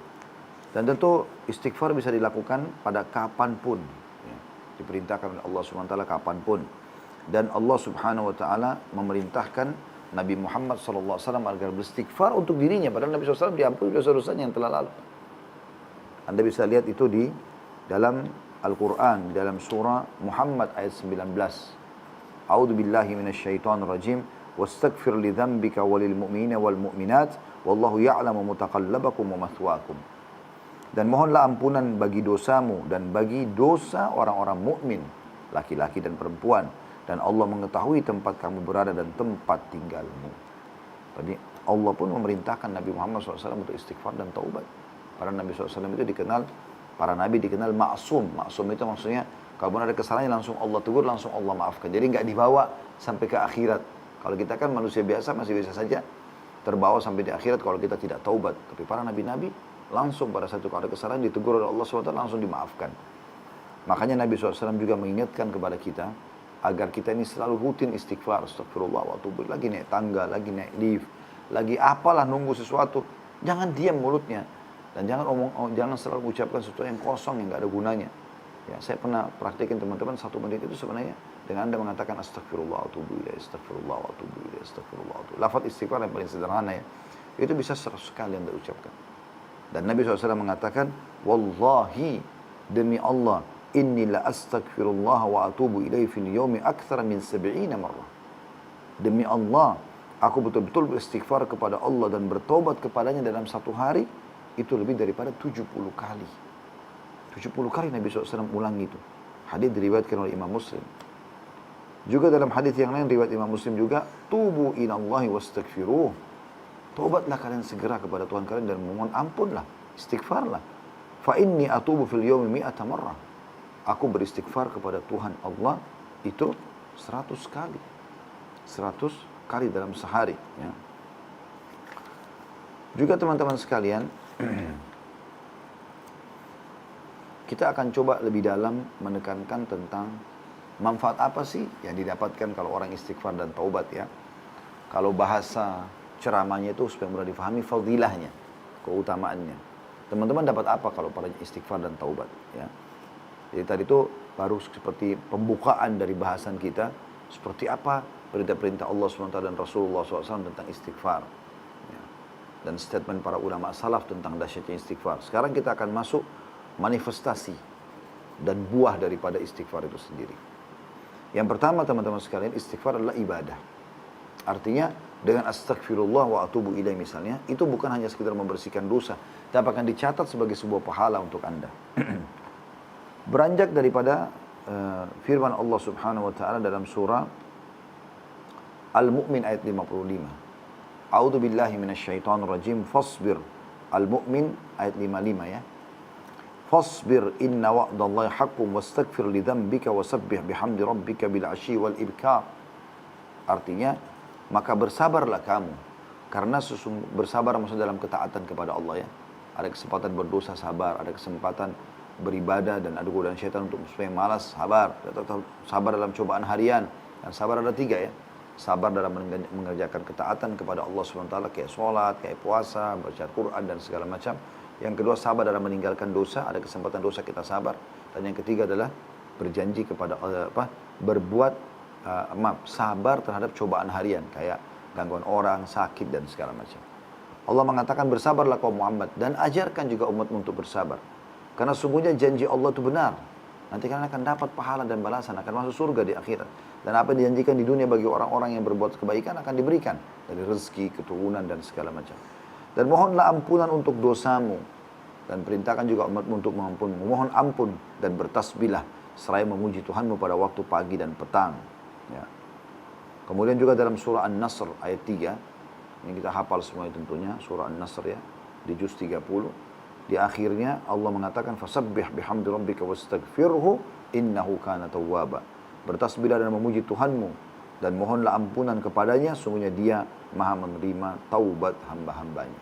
Dan tentu istighfar bisa dilakukan pada kapanpun. Ya, diperintahkan oleh Allah SWT kapanpun. Dan Allah Subhanahu Wa Taala memerintahkan Nabi Muhammad SAW agar beristighfar untuk dirinya. Padahal Nabi SAW diampuni dosa-dosanya yang telah lalu. Anda bisa lihat itu di dalam Al-Quran, dalam surah Muhammad ayat 19. A'udzu billahi minasyaitonir rajim. Wastaghfir li dzambika walil mu'minina wal mu'minat wallahu ya'lamu mutaqallabakum wa mathwaakum. Dan mohonlah ampunan bagi dosamu dan bagi dosa orang-orang mukmin, laki-laki dan perempuan. dan Allah mengetahui tempat kamu berada dan tempat tinggalmu. Tadi Allah pun memerintahkan Nabi Muhammad SAW untuk istighfar dan taubat. Para Nabi SAW itu dikenal, para Nabi dikenal ma'sum. Ma'sum itu maksudnya kalau ada kesalahan langsung Allah tegur, langsung Allah maafkan. Jadi nggak dibawa sampai ke akhirat. Kalau kita kan manusia biasa masih bisa saja terbawa sampai di akhirat kalau kita tidak taubat. Tapi para Nabi-Nabi langsung pada satu kali kesalahan ditegur oleh Allah SWT langsung dimaafkan. Makanya Nabi SAW juga mengingatkan kepada kita agar kita ini selalu rutin istighfar, astagfirullah wa atubu, lagi naik tangga, lagi naik lift, lagi apalah nunggu sesuatu, jangan diam mulutnya dan jangan selalu mengucapkan sesuatu yang kosong yang nggak ada gunanya. Ya, saya pernah praktikin teman-teman 1 menit itu sebenarnya dengan Anda mengatakan astagfirullah wa atubu ilaih, astagfirullah wa atubu ilaih, astagfirullah wa atubu. Lafaz istighfar yang paling sederhana ya. Itu bisa 100 kali Anda ucapkan. Dan Nabi SAW mengatakan, wallahi demi Allah, inni la astaghfirullah wa atubu ilaihi fil yaumi aktsara min 70 marrah. Demi Allah, aku betul-betul beristighfar kepada Allah dan bertobat kepadanya dalam satu hari itu lebih daripada 70 kali. 70 kali Nabi SAW ulang itu. Hadis diriwayatkan oleh Imam Muslim. Juga dalam hadis yang lain riwayat Imam Muslim juga, tubu ilallahi wastaghfiruh. Tobatlah kalian segera kepada Tuhan kalian dan memohon ampunlah, istighfarlah. Fa inni atubu fil yaumi 100 marrah. Aku beristighfar kepada Tuhan Allah itu 100 kali. 100 kali dalam sehari. Ya. Juga teman-teman sekalian, kita akan coba lebih dalam menekankan tentang manfaat apa sih yang didapatkan kalau orang istighfar dan taubat ya. Kalau bahasa ceramahnya itu supaya mudah difahami fadilahnya, keutamaannya. Teman-teman dapat apa kalau pada istighfar dan taubat ya. Jadi tadi itu baru seperti pembukaan dari bahasan kita, seperti apa perintah-perintah Allah SWT dan Rasulullah SAW tentang istighfar. Ya. Dan statement para ulama salaf tentang dahsyatnya istighfar. Sekarang kita akan masuk manifestasi dan buah daripada istighfar itu sendiri. Yang pertama teman-teman sekalian, istighfar adalah ibadah. Artinya dengan astagfirullah wa atubu ilaih misalnya, itu bukan hanya sekedar membersihkan dosa, tapi akan dicatat sebagai sebuah pahala untuk Anda. Beranjak daripada firman Allah Subhanahu wa taala dalam surah Al-Mu'min ayat 55. A'udzu billahi minasyaitonir rajim. Fasbir. Al-Mu'min ayat 55 ya. Fasbir inna wa'dallahi haqqun wastaghfir li dzambika wasabbih bihamdi rabbika bil 'ashyi wal ibkar. Artinya, maka bersabarlah kamu karena bersabar maksudnya dalam ketaatan kepada Allah ya. Ada kesempatan berdosa sabar, ada kesempatan beribadah dan ada godaan syaitan untuk supaya malas, sabar. Sabar dalam cobaan harian. Dan sabar ada 3 ya. Sabar dalam mengerjakan ketaatan kepada Allah SWT kayak sholat, kayak puasa, baca Quran dan segala macam. Yang kedua sabar dalam meninggalkan dosa, ada kesempatan dosa kita sabar. Dan yang ketiga adalah berjanji kepada sabar terhadap cobaan harian kayak gangguan orang, sakit dan segala macam. Allah mengatakan bersabarlah kaum Muhammad dan ajarkan juga umatmu untuk bersabar. Karena sungguhnya janji Allah itu benar. Nanti kalian akan dapat pahala dan balasan, akan masuk surga di akhirat. Dan apa yang dijanjikan di dunia bagi orang-orang yang berbuat kebaikan akan diberikan. Dari rezeki, keturunan dan segala macam. Dan mohonlah ampunan untuk dosamu. Dan perintahkan juga umatmu untuk mengampunmu. Mohon ampun dan bertasbihlah seraya memuji Tuhanmu pada waktu pagi dan petang. Ya. Kemudian juga dalam surah An-Nasr ayat 3. Ini kita hafal semua tentunya. Surah An-Nasr ya. Di juz 30. Di akhirnya Allah mengatakan fasabbih bihamdi rabbika wastaghfirhu innahu kana tawwaba. Bertasbihlah dan memuji Tuhanmu dan mohonlah ampunan kepadanya, sungguhnya Dia Maha menerima taubat hamba-hambanya.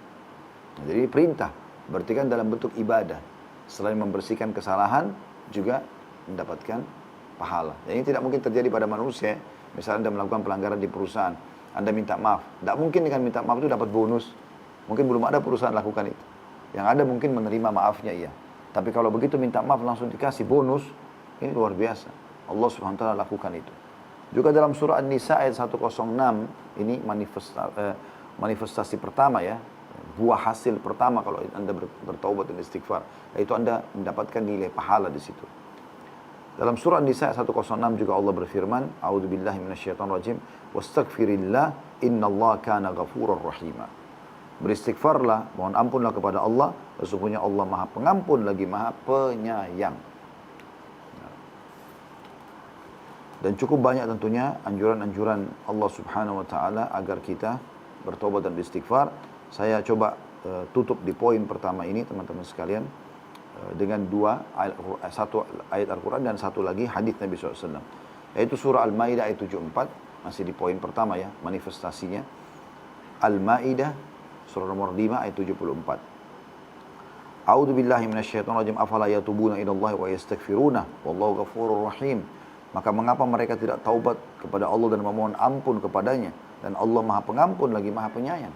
Nah, jadi perintah, berarti kan dalam bentuk ibadah. Selain membersihkan kesalahan juga mendapatkan pahala. Dan ini tidak mungkin terjadi pada manusia. Misalnya Anda melakukan pelanggaran di perusahaan, Anda minta maaf. Tidak mungkin dengan minta maaf itu dapat bonus. Mungkin belum ada perusahaan lakukan itu. Yang ada mungkin menerima maafnya iya. Tapi kalau begitu minta maaf langsung dikasih bonus, ini luar biasa. Allah SWT lakukan itu. Juga dalam surah An-Nisa ayat 106, ini manifestasi pertama ya. Buah hasil pertama kalau Anda bertaubat dan istighfar. Yaitu Anda mendapatkan nilai pahala di situ. Dalam surah An-Nisa ayat 106 juga Allah berfirman, A'udzubillahi minasyaitonirrajim, wastaghfirillah innallaha kana ghafurar rahima. Beristighfarlah, mohon ampunlah kepada Allah, sesungguhnya Allah Maha Pengampun lagi Maha Penyayang. Dan cukup banyak tentunya anjuran-anjuran Allah Subhanahu wa taala agar kita bertobat dan beristighfar. Saya coba tutup di poin pertama ini teman-teman sekalian dengan satu ayat Al-Quran dan satu lagi hadis Nabi SAW. Yaitu surah Al-Maidah ayat 74, masih di poin pertama ya, manifestasinya. Al-Maidah surah nomor 5 ayat 74. A'udzu billahi minasyaitonir rajim, afala yatubuna ilallahi wa yastaghfiruna wallahu ghafurur rahim. Maka mengapa mereka tidak taubat kepada Allah dan memohon ampun kepadanya, dan Allah Maha Pengampun lagi Maha Penyayang.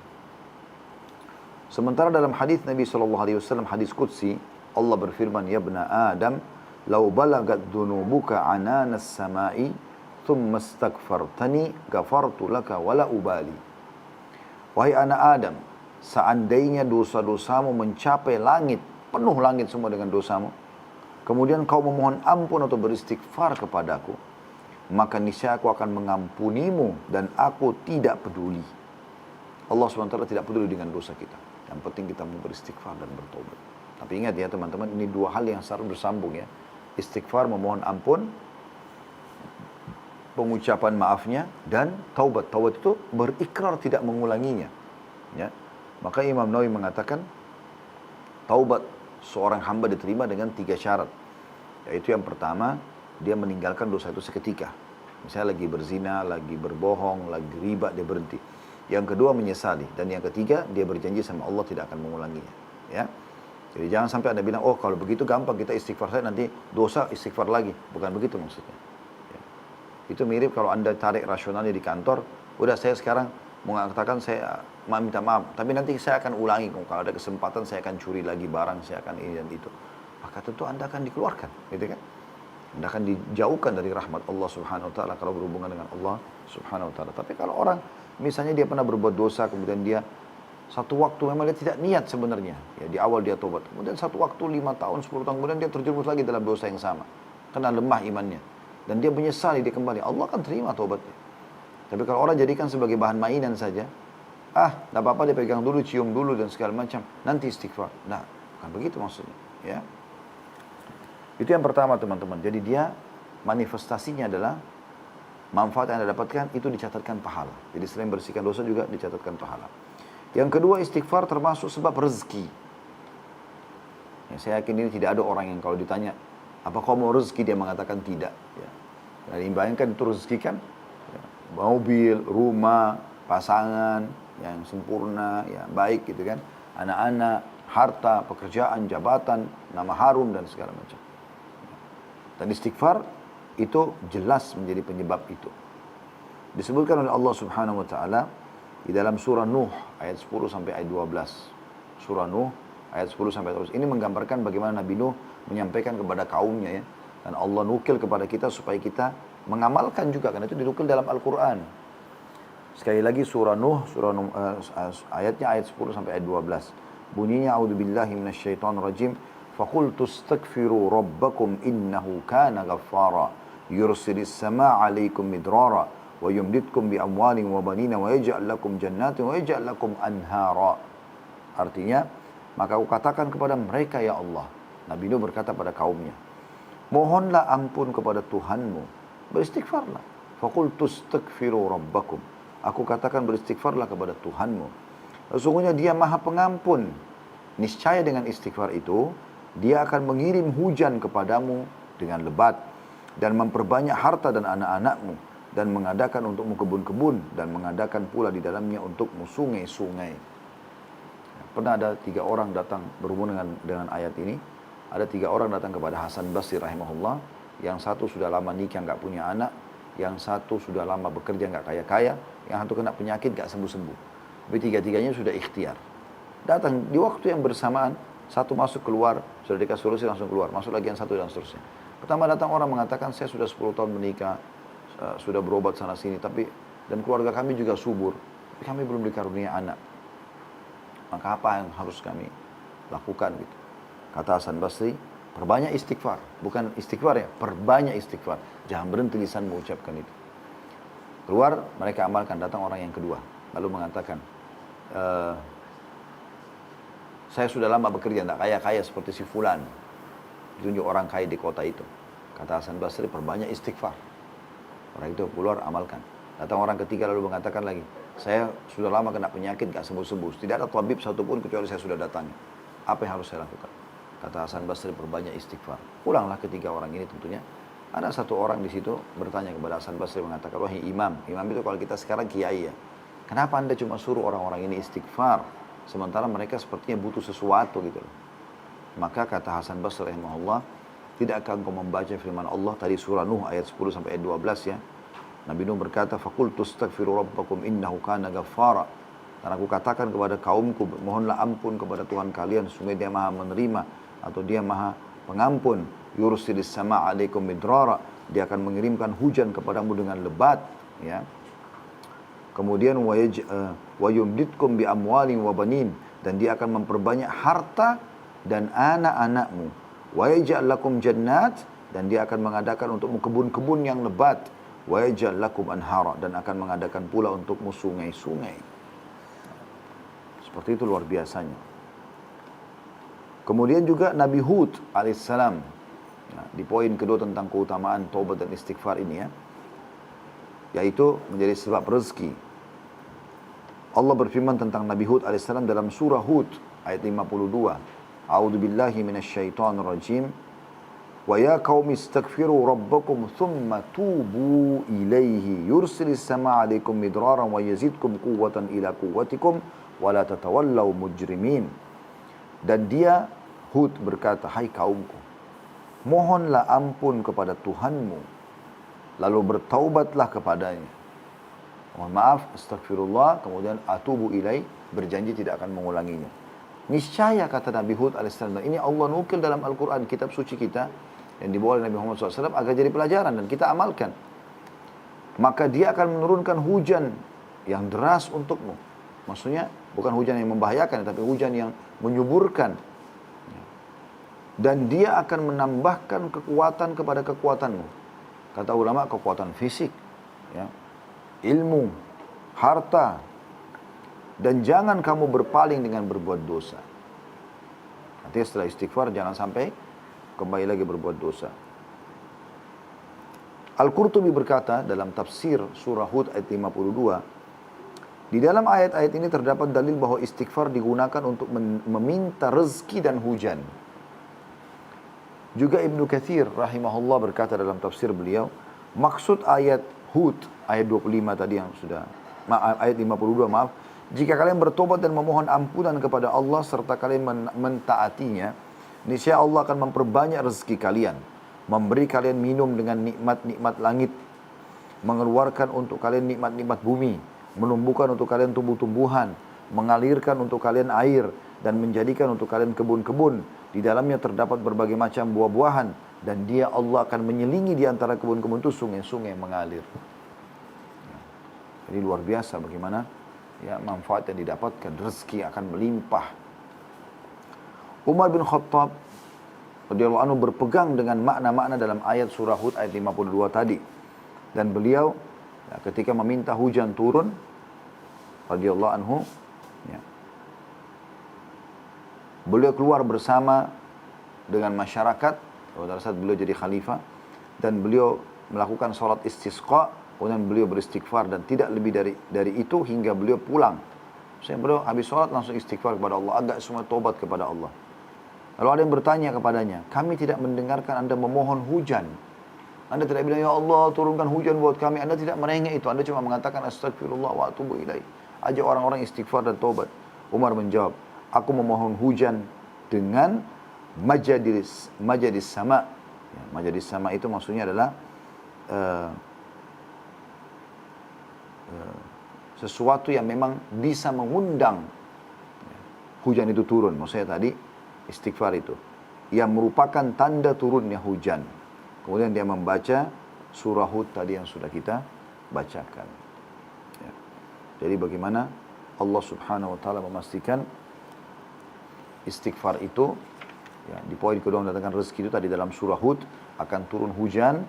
Sementara dalam hadis Nabi SAW, hadis qudsi, Allah berfirman, ya ibna Adam, law balagat dhunubuka ananas samai thumma astaghfartani ghafartu laka wala ubali. Wahai anak Adam, seandainya dosa-dosamu mencapai langit, penuh langit semua dengan dosamu, kemudian kau memohon ampun atau beristighfar kepadaku, maka niscaya aku akan mengampunimu dan aku tidak peduli. Allah SWT tidak peduli dengan dosa kita. Yang penting kita mau beristighfar dan bertobat. Tapi ingat ya teman-teman, ini dua hal yang selalu bersambung ya. Istighfar, memohon ampun, pengucapan maafnya, dan taubat. Taubat itu berikrar tidak mengulanginya. Ya. Maka Imam Nawawi mengatakan, taubat seorang hamba diterima dengan 3 syarat. Yaitu yang pertama, dia meninggalkan dosa itu seketika. Misalnya lagi berzina, lagi berbohong, lagi riba, dia berhenti. Yang kedua, menyesali. Dan yang ketiga, dia berjanji sama Allah tidak akan mengulanginya. Ya. Jadi jangan sampai Anda bilang, oh kalau begitu gampang kita istighfar saja, nanti dosa istighfar lagi. Bukan begitu maksudnya. Ya. Itu mirip kalau Anda tarik rasionalnya di kantor, udah saya sekarang mengatakan saya minta maaf, tapi nanti saya akan ulangi, kalau ada kesempatan saya akan curi lagi barang, saya akan ini dan itu. Maka tentu Anda akan dikeluarkan, gitu kan? Anda akan dijauhkan dari rahmat Allah Subhanahu wa taala kalau berhubungan dengan Allah Subhanahu wa taala. Tapi kalau orang misalnya dia pernah berbuat dosa, kemudian dia satu waktu memang dia tidak niat sebenarnya, ya di awal dia tobat, kemudian satu waktu 5 tahun, 10 tahun kemudian dia terjerumus lagi dalam dosa yang sama, karena lemah imannya, dan dia menyesali, dia kembali, Allah akan terima tobatnya. Tapi kalau orang jadikan sebagai bahan mainan saja, tidak apa-apa dia pegang dulu, cium dulu dan segala macam, nanti istighfar. Nah, bukan begitu maksudnya. Ya. Itu yang pertama teman-teman. Jadi dia manifestasinya adalah manfaat yang Anda dapatkan itu dicatatkan pahala. Jadi selain bersihkan dosa juga dicatatkan pahala. Yang kedua, istighfar termasuk sebab rezeki. Ya, saya yakin ini tidak ada orang yang kalau ditanya, apa kau mau rezeki, dia mengatakan tidak. Ya. Dan bayangkan itu rezeki kan, mobil, rumah, pasangan yang sempurna, ya baik gitu kan, anak-anak, harta, pekerjaan, jabatan, nama harum dan segala macam. Dan istighfar itu jelas menjadi penyebab itu. Disebutkan oleh Allah Subhanahu wa taala di dalam surah Nuh ayat 10 sampai ayat 12. Surah Nuh ayat 10 sampai 12. Ini menggambarkan bagaimana Nabi Nuh menyampaikan kepada kaumnya ya. Dan Allah nukil kepada kita supaya kita mengamalkan juga, karena itu dinukil dalam Al-Quran. Sekali lagi surah Nuh, ayatnya ayat 10 sampai ayat 12. Bunyinya, a'udzubillahi minasyaitonirrajim, faqultu astaghfiru rabbakum innahu kana ghaffara yursilis samaa'a 'alaikum midrara wa yumditkum bi amwalin wa banina wa yaj'al lakum jannatin wa yaj'al lakum anhara. Artinya, maka aku katakan kepada mereka, ya Allah. Nabi Nuh berkata pada kaumnya, mohonlah ampun kepada Tuhanmu, beristighfarlah. Faqultu astaghfiru rabbakum. Aku katakan beristighfarlah kepada Tuhanmu. Sesungguhnya Dia Maha Pengampun. Niscaya dengan istighfar itu, Dia akan mengirim hujan kepadamu dengan lebat dan memperbanyak harta dan anak-anakmu dan mengadakan untukmu kebun-kebun dan mengadakan pula di dalamnya untukmu sungai-sungai. Pernah ada 3 orang datang berhubungan dengan ayat ini. Ada 3 orang datang kepada Hasan Basri rahimahullah. Yang satu sudah lama nikah nggak punya anak, yang satu sudah lama bekerja nggak kaya-kaya, yang satu kena penyakit nggak sembuh-sembuh. Tapi 3-tiganya sudah ikhtiar. Datang di waktu yang bersamaan, satu masuk keluar, sudah dikasih solusi langsung keluar, masuk lagi yang satu dan seterusnya. Pertama datang orang mengatakan, saya sudah 10 tahun menikah, sudah berobat sana sini, dan keluarga kami juga subur, tapi kami belum dikarunia anak. Maka apa yang harus kami lakukan gitu? Kata Hasan Basri, perbanyak istighfar. Bukan istighfar ya, perbanyak istighfar. Jangan berhenti lisan mengucapkan itu. Keluar, mereka amalkan. Datang orang yang kedua. Lalu mengatakan, saya sudah lama bekerja, tidak kaya-kaya seperti si Fulan. Ditunjuk orang kaya di kota itu. Kata Hasan Basri, perbanyak istighfar. Orang itu keluar, amalkan. Datang orang ketiga lalu mengatakan lagi, saya sudah lama kena penyakit, gak sembuh-sembuh. Tidak ada tabib satupun kecuali saya sudah datangi. Apa yang harus saya lakukan? Kata Hasan Basri, perbanyak istighfar. Pulanglah ketiga orang ini tentunya. Ada satu orang di situ bertanya kepada Hasan Basri mengatakan, wahai imam. Imam itu kalau kita sekarang kiai ya. Kenapa anda cuma suruh orang-orang ini istighfar? Sementara mereka sepertinya butuh sesuatu gitu loh. Maka kata Hasan Basri rahimahullah, tidak akan kau membaca firman Allah tadi surah Nuh ayat 10 sampai ayat 12 ya. Nabi Nuh berkata, "Faqultu astaghfiru rabbakum innahu kana ghaffara." Dan aku katakan kepada kaumku, mohonlah ampun kepada Tuhan kalian, sungguh Dia Maha menerima atau Dia Maha pengampun. Yursilis sama alaikum midrara. Dia akan mengirimkan hujan kepadamu dengan lebat, ya. Kemudian wa yumditkum bi amwalin wa banin, dan Dia akan memperbanyak harta dan anak-anakmu. Wa yaj'al lakum jannat, dan Dia akan mengadakan untukmu kebun-kebun yang lebat. Wa yaj'al lakum anhara, dan akan mengadakan pula untukmu sungai-sungai. Seperti itu luar biasanya. Kemudian juga Nabi Hud alaihissalam, nah, di poin kedua tentang keutamaan taubat dan istighfar ini ya, yaitu menjadi sebab rezeki. Allah berfirman tentang Nabi Hud alaihissalam dalam surah Hud ayat 52. A'udzu billahi minasyaitonir rajim. Wa ya qaumi istaghfiru rabbakum thumma tubu ilaihi yursilis samaa 'alaikum midraran wa yazidkum quwwatan ila quwwatikum wa la tatawallaw mujrimin. Dan dia Hud berkata, hai kaumku, mohonlah ampun kepada Tuhanmu, lalu bertaubatlah kepadanya. Mohon maaf, astagfirullah, kemudian atubu ilai, berjanji tidak akan mengulanginya. Niscaya kata Nabi Hud alaihissalam, ini Allah nukil dalam Al-Quran, kitab suci kita, yang dibawa oleh Nabi Muhammad SAW agar jadi pelajaran dan kita amalkan. Maka Dia akan menurunkan hujan yang deras untukmu. Maksudnya bukan hujan yang membahayakan, tapi hujan yang menyuburkan. Dan Dia akan menambahkan kekuatan kepada kekuatanmu. Kata ulama, kekuatan fisik, ya, ilmu, harta. Dan jangan kamu berpaling dengan berbuat dosa. Artinya setelah istighfar jangan sampai kembali lagi berbuat dosa. Al-Qurtubi berkata dalam tafsir surah Hud ayat 52, di dalam ayat-ayat ini terdapat dalil bahwa istighfar digunakan untuk meminta rezeki dan hujan. Juga Ibnu Katsir rahimahullah berkata dalam tafsir beliau, maksud ayat Hud ayat 25 tadi yang sudah, ayat 52 maaf, jika kalian bertobat dan memohon ampunan kepada Allah serta kalian mentaatinya, niscaya Allah akan memperbanyak rezeki kalian, memberi kalian minum dengan nikmat-nikmat langit, mengeluarkan untuk kalian nikmat-nikmat bumi, menumbuhkan untuk kalian tumbuh-tumbuhan, mengalirkan untuk kalian air, dan menjadikan untuk kalian kebun-kebun. Di dalamnya terdapat berbagai macam buah-buahan, dan Dia Allah akan menyelingi di antara kebun-kebun itu sungai-sungai mengalir. Jadi luar biasa bagaimana ya manfaat yang didapatkan, rezeki akan melimpah. Umar bin Khattab radhiyallahu anhu berpegang dengan makna-makna dalam ayat surah Hud ayat 52 tadi. Dan beliau ya, ketika meminta hujan turun radhiyallahu anhu, ya, beliau keluar bersama dengan masyarakat pada saat beliau jadi khalifah, dan beliau melakukan sholat istisqa, kemudian beliau beristighfar, dan tidak lebih dari itu hingga beliau pulang. Beliau habis sholat langsung istighfar kepada Allah, agak semua tobat kepada Allah. Lalu ada yang bertanya kepadanya, kami tidak mendengarkan Anda memohon hujan. Anda tidak bilang, ya Allah turunkan hujan buat kami. Anda tidak merengek itu, Anda cuma mengatakan astagfirullah wa atubu ilaih. Ajak orang-orang istighfar dan tobat. Umar menjawab, aku memohon hujan dengan majadis sama. Ya, majadis sama itu maksudnya adalah sesuatu yang memang bisa mengundang hujan itu turun. Maksudnya tadi istighfar itu yang merupakan tanda turunnya hujan. Kemudian dia membaca surah Hud tadi yang sudah kita bacakan. Ya. Jadi bagaimana Allah Subhanahu Wa Taala memastikan istighfar itu, ya, di poin kedua mendatangkan rezeki itu tadi dalam surah Hud akan turun hujan.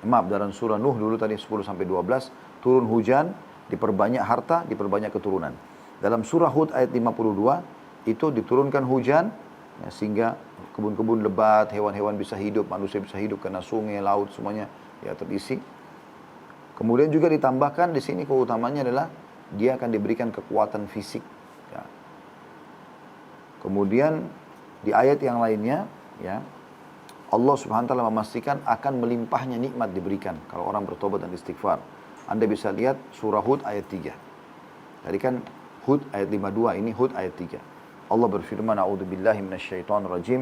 Maaf, dalam surah Nuh dulu tadi 10 sampai 12 turun hujan, diperbanyak harta, diperbanyak keturunan. Dalam surah Hud ayat 52 itu diturunkan hujan, ya, sehingga kebun-kebun lebat, hewan-hewan bisa hidup, manusia bisa hidup karena sungai, laut semuanya ya terisi. Kemudian juga ditambahkan di sini keutamanya adalah dia akan diberikan kekuatan fisik. Ya. Kemudian di ayat yang lainnya, ya, Allah Subhanahu wa taala memastikan akan melimpahnya nikmat diberikan kalau orang bertobat dan istighfar. Anda bisa lihat surah Hud ayat 3. Tadi kan Hud ayat 52, ini Hud ayat 3. Allah berfirman, "A'udzubillahi minasyaitonir rajim.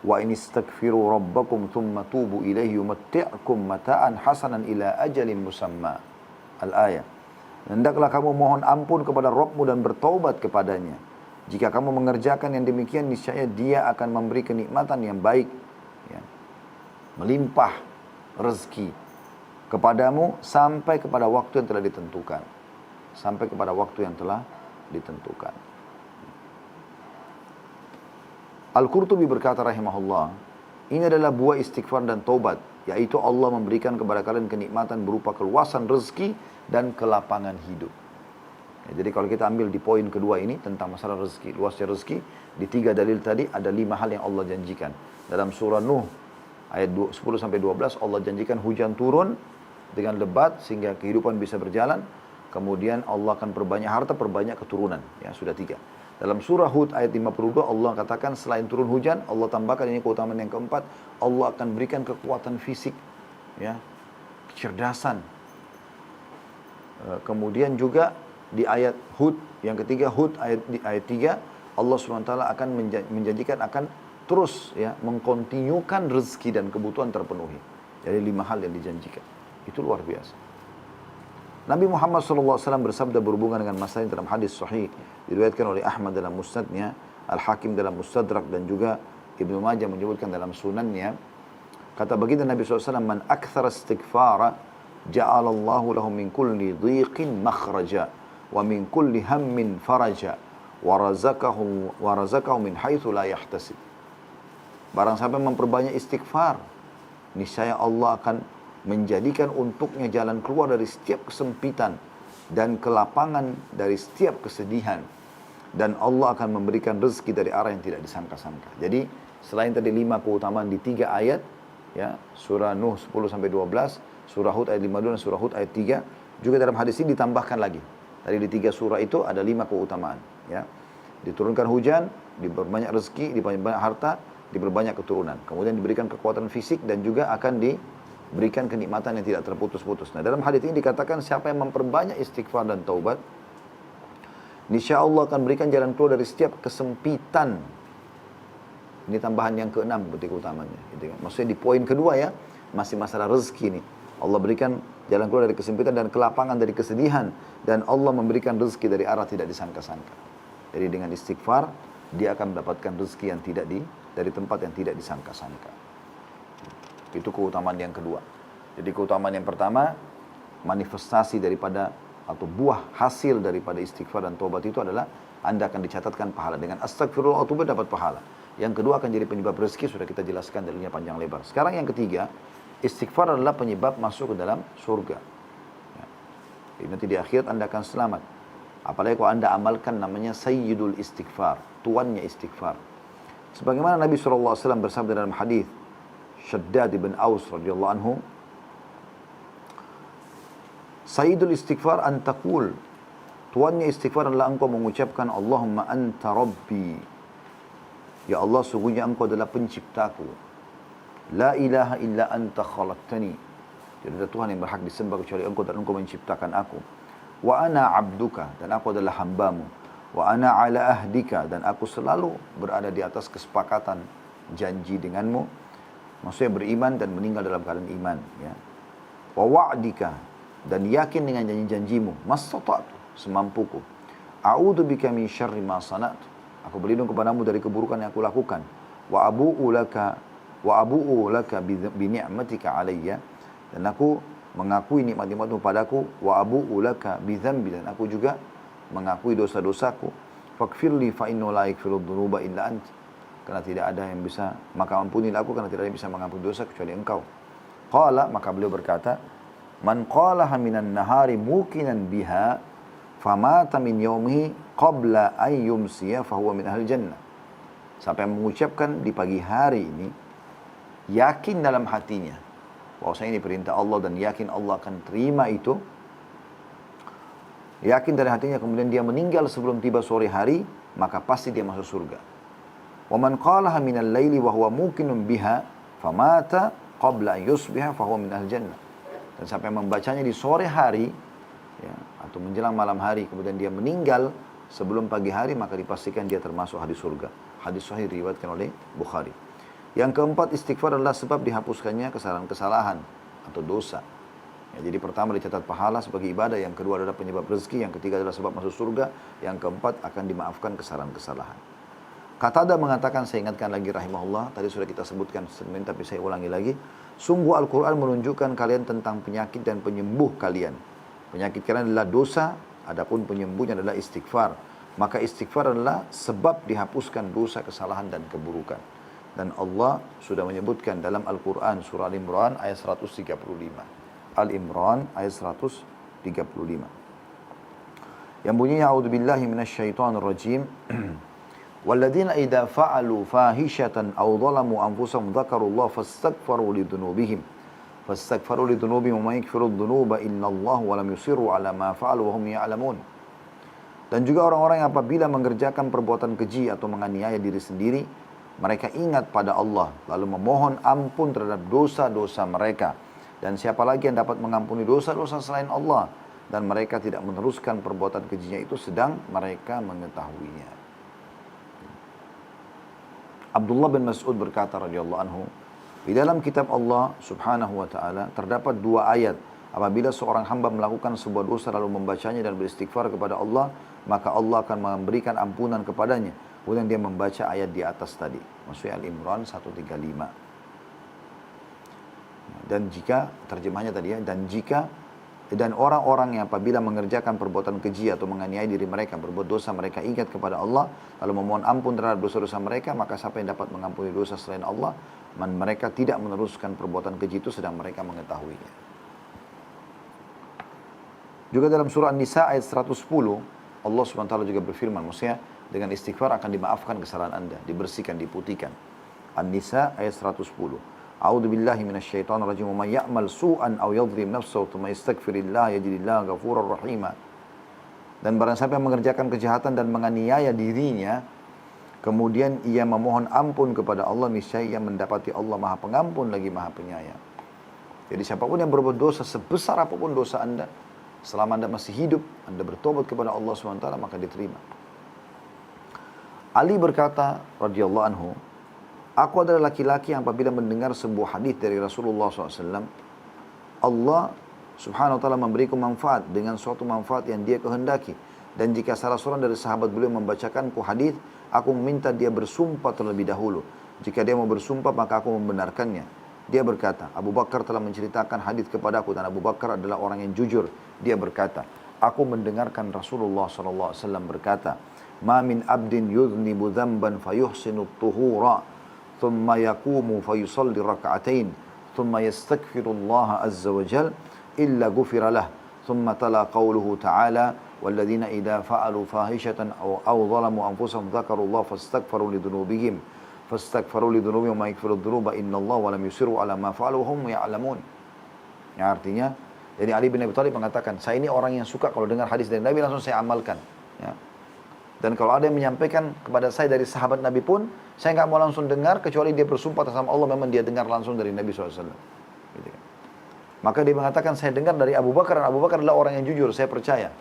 Wa in istaghfiru rabbakum thumma tubu ilaihi yumatti'kum mata'an hasanan ila ajalin musamma." Al-ayah. Hendaklah kamu mohon ampun kepada Rabbmu dan bertaubat kepadanya. Jika kamu mengerjakan yang demikian, niscaya Dia akan memberi kenikmatan yang baik, ya, melimpah rezeki kepadamu sampai kepada waktu yang telah ditentukan. Sampai kepada waktu yang telah ditentukan. Al-Qurtubi berkata rahimahullah, ini adalah buah istighfar dan taubat, yaitu Allah memberikan kepada kalian kenikmatan berupa keluasan rezeki dan kelapangan hidup. Ya, jadi kalau kita ambil di poin kedua ini tentang masalah rezeki, luasnya rezeki, di 3 dalil tadi ada 5 hal yang Allah janjikan. Dalam surah Nuh ayat 10-12 Allah janjikan hujan turun dengan lebat sehingga kehidupan bisa berjalan. Kemudian Allah akan perbanyak harta, perbanyak keturunan. Ya, sudah 3. Dalam surah Hud ayat 52 Allah katakan selain turun hujan, Allah tambahkan ini keutamaan yang keempat, Allah akan berikan kekuatan fisik, ya, kecerdasan. Kemudian juga di ayat Hud yang ketiga, Hud ayat 3, Allah SWT akan menjanjikan akan terus, ya, mengkontinyukan rezeki dan kebutuhan terpenuhi. Jadi 5 hal yang dijanjikan. Itu luar biasa. Nabi Muhammad SAW bersabda berhubungan dengan masalah ini dalam hadis sahih diriwayatkan oleh Ahmad dalam musnadnya, Al-Hakim dalam Mustadrak, dan juga Ibnu Majah menyebutkan dalam sunannya. Kata baginda Nabi SAW, "Man akthara istighfara ja'alallahu lahu min kulli dhiqin makhraja wa min kulli hammin faraja wa razaqahu min haitsu la yahtasib." Barang siapa memperbanyak istighfar, niscaya Allah akan menjadikan untuknya jalan keluar dari setiap kesempitan dan kelapangan dari setiap kesedihan, dan Allah akan memberikan rezeki dari arah yang tidak disangka-sangka. Jadi selain tadi 5 keutamaan di 3 ayat, ya, surah Nuh 10-12, surah Hud ayat 52 dan surah Hud ayat 3, juga dalam hadis ini ditambahkan lagi. Tadi di 3 surah itu ada 5 keutamaan, ya. Diturunkan hujan, diperbanyak rezeki, diperbanyak harta, diperbanyak keturunan. Kemudian diberikan kekuatan fisik dan juga akan diberikan kenikmatan yang tidak terputus-putus. Nah, dalam hadis ini dikatakan siapa yang memperbanyak istighfar dan taubat, niscaya Allah akan berikan jalan keluar dari setiap kesempitan. Ini tambahan yang ke-6 berarti keutamanya. Gitu kan. Maksudnya di poin kedua, ya, masih masalah rezeki nih. Allah berikan jalan keluar dari kesempitan dan kelapangan dari kesedihan, dan Allah memberikan rezeki dari arah tidak disangka-sangka. Jadi dengan istighfar dia akan mendapatkan rezeki yang dari tempat yang tidak disangka-sangka. Itu keutamaan yang kedua. Jadi keutamaan yang pertama, manifestasi daripada atau buah hasil daripada istighfar dan taubat itu adalah Anda akan dicatatkan pahala. Dengan astagfirullah wa atubu dapat pahala. Yang kedua akan jadi penyebab rezeki, sudah kita jelaskan dalilnya panjang lebar. Sekarang yang ketiga, istighfar adalah penyebab masuk ke dalam surga. Ya. Jadi nanti di akhirat Anda akan selamat. Apalagi kalau Anda amalkan namanya sayyidul istighfar, tuannya istighfar. Sebagaimana Nabi SAW bersabda dalam hadis Shaddad bin Aus radhiyallahu anhu, sayyidul istighfar an taqul, tuannya istighfar adalah engkau mengucapkan Allahumma anta rabbi, ya Allah sungguhnya engkau adalah penciptaku, la ilaha illa anta khalaqtani, tidak ada Tuhan yang berhak disembah kecuali engkau dan engkau menciptakan aku, wa ana abduka, dan aku adalah hambamu, wa ana ala ahdika, dan aku selalu berada di atas kesepakatan janji denganmu. Maksudnya beriman dan meninggal dalam keadaan iman, ya. Wa wa'dika, dan yakin dengan janji-janjimu, mastata'tu, semampuku. A'udzu bika min syarri ma sana'tu, aku berlindung kepadamu dari keburukan yang aku lakukan. Wa abu'u laka bi ni'matika alayya, dan aku mengakui nikmat-nikmatmu padaku. Wa abu'u laka bi dzambi, dan aku juga mengakui dosa-dosaku. Faghfirli fa innahu la yaghfiru dzunuba illa anta, karena tidak ada yang bisa, maka ampunilah aku karena tidak ada yang bisa mengampuni dosa kecuali engkau. Qala, maka beliau berkata, man qalaha minan nahari muqinan biha famata min yaumihi qabla an yumsiya fahuwa min ahli jannah. Siapa yang mengucapkan di pagi hari ini, yakin dalam hatinya bahwasanya ini perintah Allah dan yakin Allah akan terima itu, yakin dari hatinya, kemudian dia meninggal sebelum tiba sore hari, maka pasti dia masuk surga. Wa man qalaha minal laili wa huwa muqinun biha famata qabla an yusbiha fa huwa min ahli jannah. Dan sampai membacanya di sore hari, ya, atau menjelang malam hari, kemudian dia meninggal sebelum pagi hari, maka dipastikan dia termasuk hadis surga. Hadis sahih diriwayatkan oleh Bukhari. Yang keempat, istighfar adalah sebab dihapuskannya kesalahan-kesalahan atau dosa. Ya, jadi pertama dicatat pahala sebagai ibadah, yang kedua adalah penyebab rezeki, yang ketiga adalah sebab masuk surga, yang keempat akan dimaafkan kesalahan-kesalahan. Qatadah mengatakan, saya ingatkan lagi rahimahullah, tadi sudah kita sebutkan sebelumnya tapi saya ulangi lagi. Sungguh Al-Quran menunjukkan kalian tentang penyakit dan penyembuh kalian. Penyakit kalian adalah dosa, adapun penyembuhnya adalah istighfar. Maka istighfar adalah sebab dihapuskan dosa, kesalahan dan keburukan. Dan Allah sudah menyebutkan dalam Al-Quran surah Al-Imran ayat 135. Al-Imran ayat 135. Yang bunyinya, A'udzubillahi minasyaitonirrajim. وَالَّذِينَ إِذَا فَعَلُوا فَاحِشَةً أَوْ ظَلَمُوا أَنفُسَهُمْ ذَكَرُوا اللَّهَ فَاسْتَغْفَرُوا لِذُنُوبِهِمْ وَمَن يَغْفِرُ الذُّنُوبَ إِلَّا اللَّهُ وَلَمْ يُصِرُّوا عَلَى مَا فَعَلُوا وَهُمْ يَعْلَمُونَ. Dan juga orang-orang yang apabila mengerjakan perbuatan keji atau menganiaya diri sendiri, mereka ingat pada Allah, lalu memohon ampun terhadap dosa-dosa mereka. Dan siapa lagi yang dapat mengampuni dosa-dosa selain Allah? Dan mereka tidak meneruskan perbuatan kejinya itu sedang mereka mengetahuinya. Abdullah bin Mas'ud berkata radhiyallahu anhu, di dalam kitab Allah subhanahu wa ta'ala terdapat dua ayat. Apabila seorang hamba melakukan sebuah dosa lalu membacanya dan beristighfar kepada Allah, maka Allah akan memberikan ampunan kepadanya. Kemudian dia membaca ayat di atas tadi, maksudnya Al-Imran 135. Dan jika, terjemahnya tadi ya, dan orang-orang yang apabila mengerjakan perbuatan keji atau menganiaya diri mereka, berbuat dosa, mereka ingat kepada Allah, lalu memohon ampun terhadap dosa-dosa mereka, maka siapa yang dapat mengampuni dosa selain Allah? Mereka tidak meneruskan perbuatan keji itu sedang mereka mengetahuinya. Juga dalam surah An-Nisa ayat 110, Allah SWT juga berfirman, maksudnya dengan istighfar akan dimaafkan kesalahan anda, dibersihkan, diputihkan. An-Nisa ayat 110. A'udzu billahi minasyaitonir rajim. Wa may ya'mal su'an aw yadhlim nafsahu tsumma yastaghfirillah yajidillaha ghafurar rahima. Dan barang siapa yang mengerjakan kejahatan dan menganiaya dirinya, kemudian ia memohon ampun kepada Allah, niscaya ia mendapati Allah Maha Pengampun lagi Maha Penyayang. Jadi siapapun yang berbuat dosa, sebesar apapun dosa anda, selama anda masih hidup, anda bertobat kepada Allah SWT, maka diterima. Ali berkata radhiyallahu anhu, aku adalah laki-laki yang apabila mendengar sebuah hadis dari Rasulullah SAW, Allah subhanahu wa ta'ala memberiku manfaat dengan suatu manfaat yang dia kehendaki. Dan jika salah seorang dari sahabat beliau membacakanku hadis, aku meminta dia bersumpah terlebih dahulu. Jika dia mau bersumpah, maka aku membenarkannya. Dia berkata, Abu Bakar telah menceritakan hadis kepadaku, dan Abu Bakar adalah orang yang jujur. Dia berkata, aku mendengarkan Rasulullah SAW berkata, ma min abdin yudhnibu dhanban fayuhsinu tuhura, ثم يقوم فيصلي ركعتين ثم يستغفر الله عز وجل إلا غفر له ثم تلا قوله تعالى والذين إذا فعلوا فاحشة أو ظلموا أنفسهم ذكروا الله فاستغفروا لذنوبهم وما يغفر الذنوب إن الله ولم يصروا على ما فعلوا وهم يعلمون. Ya, artinya, jadi Ali bin Abi Thalib mengatakan, saya ini orang yang suka kalau dengar hadis dari Nabi langsung saya amalkan. Ya. Dan kalau ada yang menyampaikan kepada saya dari sahabat Nabi pun, saya nggak mau langsung dengar, kecuali dia bersumpah atas nama Allah, memang dia dengar langsung dari Nabi SAW. Gitu kan. Maka dia mengatakan, saya dengar dari Abu Bakar, dan Abu Bakar adalah orang yang jujur, saya percaya.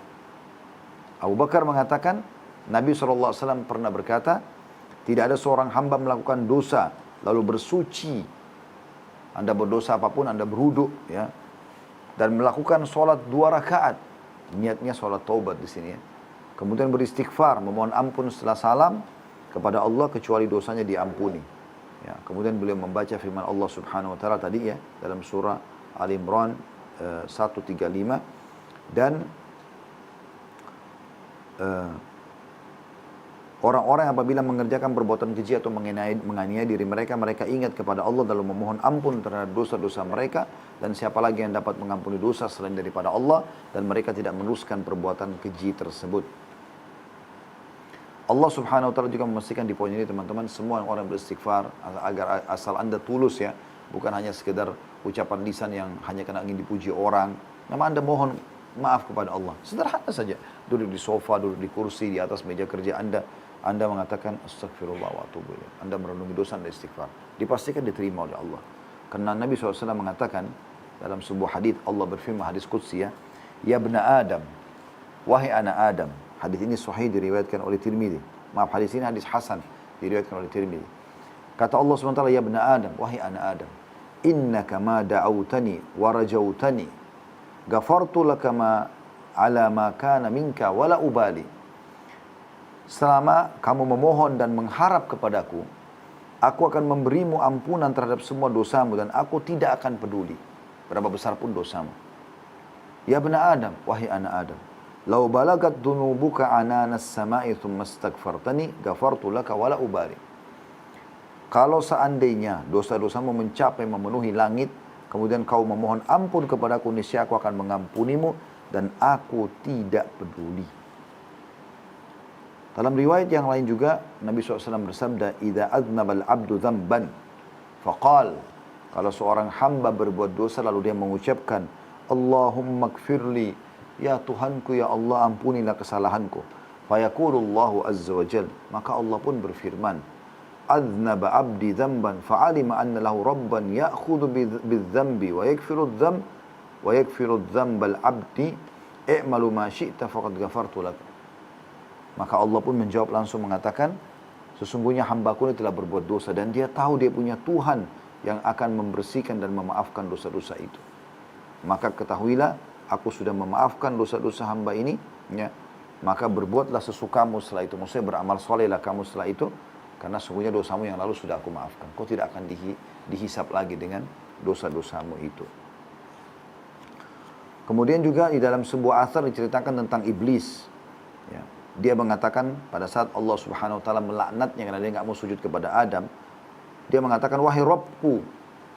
Abu Bakar mengatakan, Nabi SAW pernah berkata, tidak ada seorang hamba melakukan dosa, lalu bersuci. Anda berdosa apapun, Anda berwudu, ya, dan melakukan sholat 2 rakaat. Niatnya sholat taubat di sini, ya. Kemudian beristighfar, memohon ampun setelah salam kepada Allah, kecuali dosanya diampuni. Ya, kemudian beliau membaca firman Allah Subhanahu wa taala tadi ya dalam surah Al-Imran 135, dan orang-orang apabila mengerjakan perbuatan keji atau menganiaya diri mereka, mereka ingat kepada Allah lalu memohon ampun terhadap dosa-dosa mereka, dan siapa lagi yang dapat mengampuni dosa selain daripada Allah, dan mereka tidak meneruskan perbuatan keji tersebut. Allah Subhanahu wa taala juga memastikan di poin ini teman-teman, semua orang beristighfar agar asal anda tulus ya, bukan hanya sekedar ucapan lisan yang hanya karena ingin dipuji orang. Memang Anda mohon maaf kepada Allah. Sederhana saja. Duduk di sofa, duduk di kursi, di atas meja kerja Anda mengatakan astagfirullah wa atubu ilaih. Anda merenungi dosa dan istighfar. Dipastikan diterima oleh Allah. Karena Nabi SAW mengatakan dalam sebuah hadis, Allah berfirman, hadis qudsi ya, ya bna Adam, wahai anak Adam. Hadis ini sahih diriwayatkan oleh Tirmidzi. Maaf, hadis ini hadis hasan diriwayatkan oleh Tirmidzi. Kata Allah SWT, ya bna Adam, wahai anak Adam, innaka ma da'autani wa rajautani ghafartu laka ma ala ma kana minka wala ubali. Selama kamu memohon dan mengharap kepadaku, aku akan memberimu ampunan terhadap semua dosamu dan aku tidak akan peduli berapa besar pun dosamu. Ya bna Adam, wahai anak Adam, lau balagat dunubuka ananas sama'i thumma astaghfartani ghafartu laka wala ubali. Kalau seandainya dosa-dosamu mencapai memenuhi langit, kemudian kau memohon ampun kepadaku, niscaya aku akan mengampunimu dan aku tidak peduli. Dalam riwayat yang lain juga, Nabi SAW bersabda, "Idza aznabal abdu dzamban, faqal." Kalau seorang hamba berbuat dosa lalu dia mengucapkan, "Allahumma gfirli, ya Tuhanku, ya Allah ampunilah kesalahanku." Fayaqulullahu azza wa jal, maka Allah pun berfirman, "Aznaba abdi dzamban, fa'alima anna lahu rabban ya'khudhu bidzambi wa yakfiru dzambal abdi, i'malu ma syi'ta faqad ghafartu lak." Maka Allah pun menjawab langsung mengatakan, sesungguhnya hambaku ini telah berbuat dosa dan dia tahu dia punya Tuhan yang akan membersihkan dan memaafkan dosa-dosa itu. Maka ketahuilah, aku sudah memaafkan dosa-dosa hamba ini, ya. Maka berbuatlah sesukamu setelah itu. Maksudnya beramal solehlah kamu setelah itu, karena sesungguhnya dosamu yang lalu sudah aku maafkan. Kau tidak akan dihisap lagi dengan dosa-dosamu itu. Kemudian juga di dalam sebuah athar diceritakan tentang iblis, ya. Dia mengatakan pada saat Allah Subhanahu wa taala melaknatnya karena dia enggak mau sujud kepada Adam, dia mengatakan, "Wahai Rabbku,"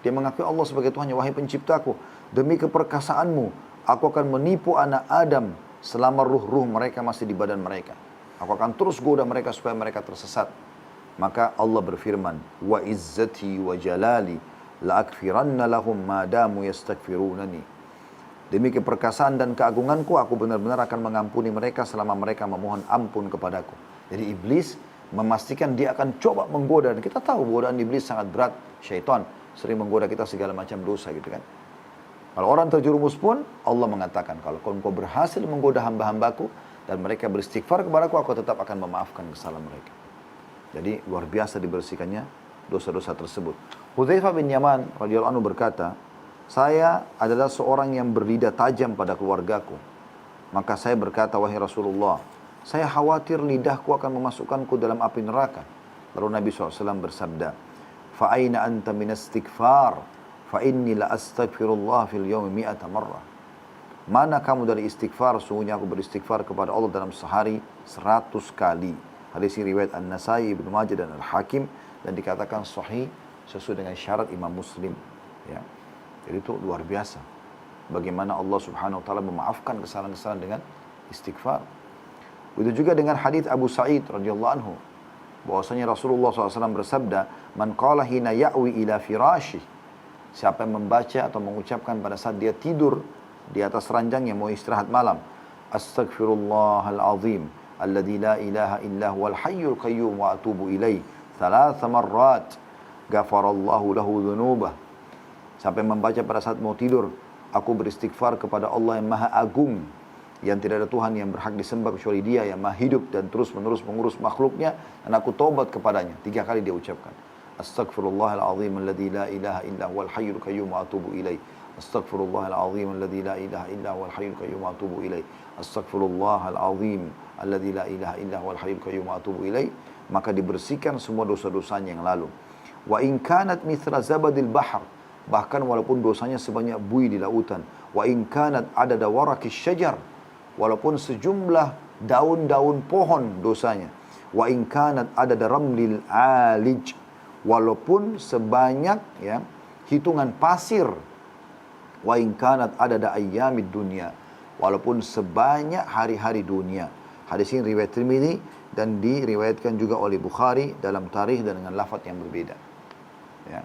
dia mengakui Allah sebagai Tuhannya, "Wahai penciptaku, demi keperkasaanmu, aku akan menipu anak Adam selama ruh-ruh mereka masih di badan mereka. Aku akan terus goda mereka supaya mereka tersesat." Maka Allah berfirman, "Wa izzati wa jalali la akfiranna lahum ma damu yastaghfirunani." Demi keperkasaan dan keagunganku, aku benar-benar akan mengampuni mereka selama mereka memohon ampun kepadaku. Jadi iblis memastikan dia akan coba menggoda. Dan kita tahu godaan iblis sangat berat. Syaitan sering menggoda kita segala macam dosa gitu kan. Kalau orang terjerumus pun, Allah mengatakan, kalau kau berhasil menggoda hamba-hambaku dan mereka beristighfar kepadaku, aku tetap akan memaafkan kesalahan mereka. Jadi luar biasa dibersihkannya dosa-dosa tersebut. Hudzaifah bin Yaman radhiyallahu anhu berkata, saya adalah seorang yang berlidah tajam pada keluargaku. Maka saya berkata, wahai Rasulullah, saya khawatir lidahku akan memasukkanku dalam api neraka. Lalu Nabi SAW bersabda, fa'aina anta min istighfar, fa'inni la astaghfirullah fil yawmi mi'ata marrah. Mana kamu dari istighfar? Sungguhnya aku beristighfar kepada Allah dalam sehari 100 kali. Hadis ini riwayat An-Nasai, Ibnu Majah dan Al-Hakim, dan dikatakan sahih sesuai dengan syarat Imam Muslim. Ya. Jadi itu luar biasa. Bagaimana Allah Subhanahu wa taala memaafkan kesalahan-kesalahan dengan istighfar. Begitu juga dengan hadis Abu Sa'id radhiyallahu anhu, bahwasanya Rasulullah SAW bersabda, "Man qala hina ya'wi ila firashi." Siapa yang membaca atau mengucapkan pada saat dia tidur di atas ranjangnya mau istirahat malam, "Astaghfirullahal azim alladzi la ilaha illa huwal hayyul qayyum wa atubu ilaih." 3 marrat, ghafarallahu lahu dzunubah. Sampai membaca pada saat mau tidur, aku beristighfar kepada Allah yang maha agung, yang tidak ada Tuhan yang berhak disembah kecuali Dia, yang maha hidup dan terus-menerus mengurus makhluknya, dan aku taubat kepadanya. 3 kali dia ucapkan. Astaghfirullahal azim alladzi la ilaha illa huwal hayyul qayyum wa atubu ilaih. Astaghfirullahal azim alladzi la ilaha illa huwal hayyul qayyum wa atubu ilaih. Astaghfirullahal azim alladzi la ilaha illa huwal hayyul qayyum wa atubu ilaih. Maka dibersihkan semua dosa-dosanya yang lalu. Wa in kanat mithla zabadil bahr, bahkan walaupun dosanya sebanyak buih di lautan. Wa in kanat adada warakis syajar, walaupun sejumlah daun-daun pohon dosanya. Wa in kanat adada ramlil alij, walaupun sebanyak ya hitungan pasir. Wa in kanat adada ayyamid dunya, walaupun sebanyak hari-hari dunia. Hadis ini riwayat Tirmidzi dan diriwayatkan juga oleh Bukhari dalam tarikh dan dengan lafaz yang berbeda. Ya.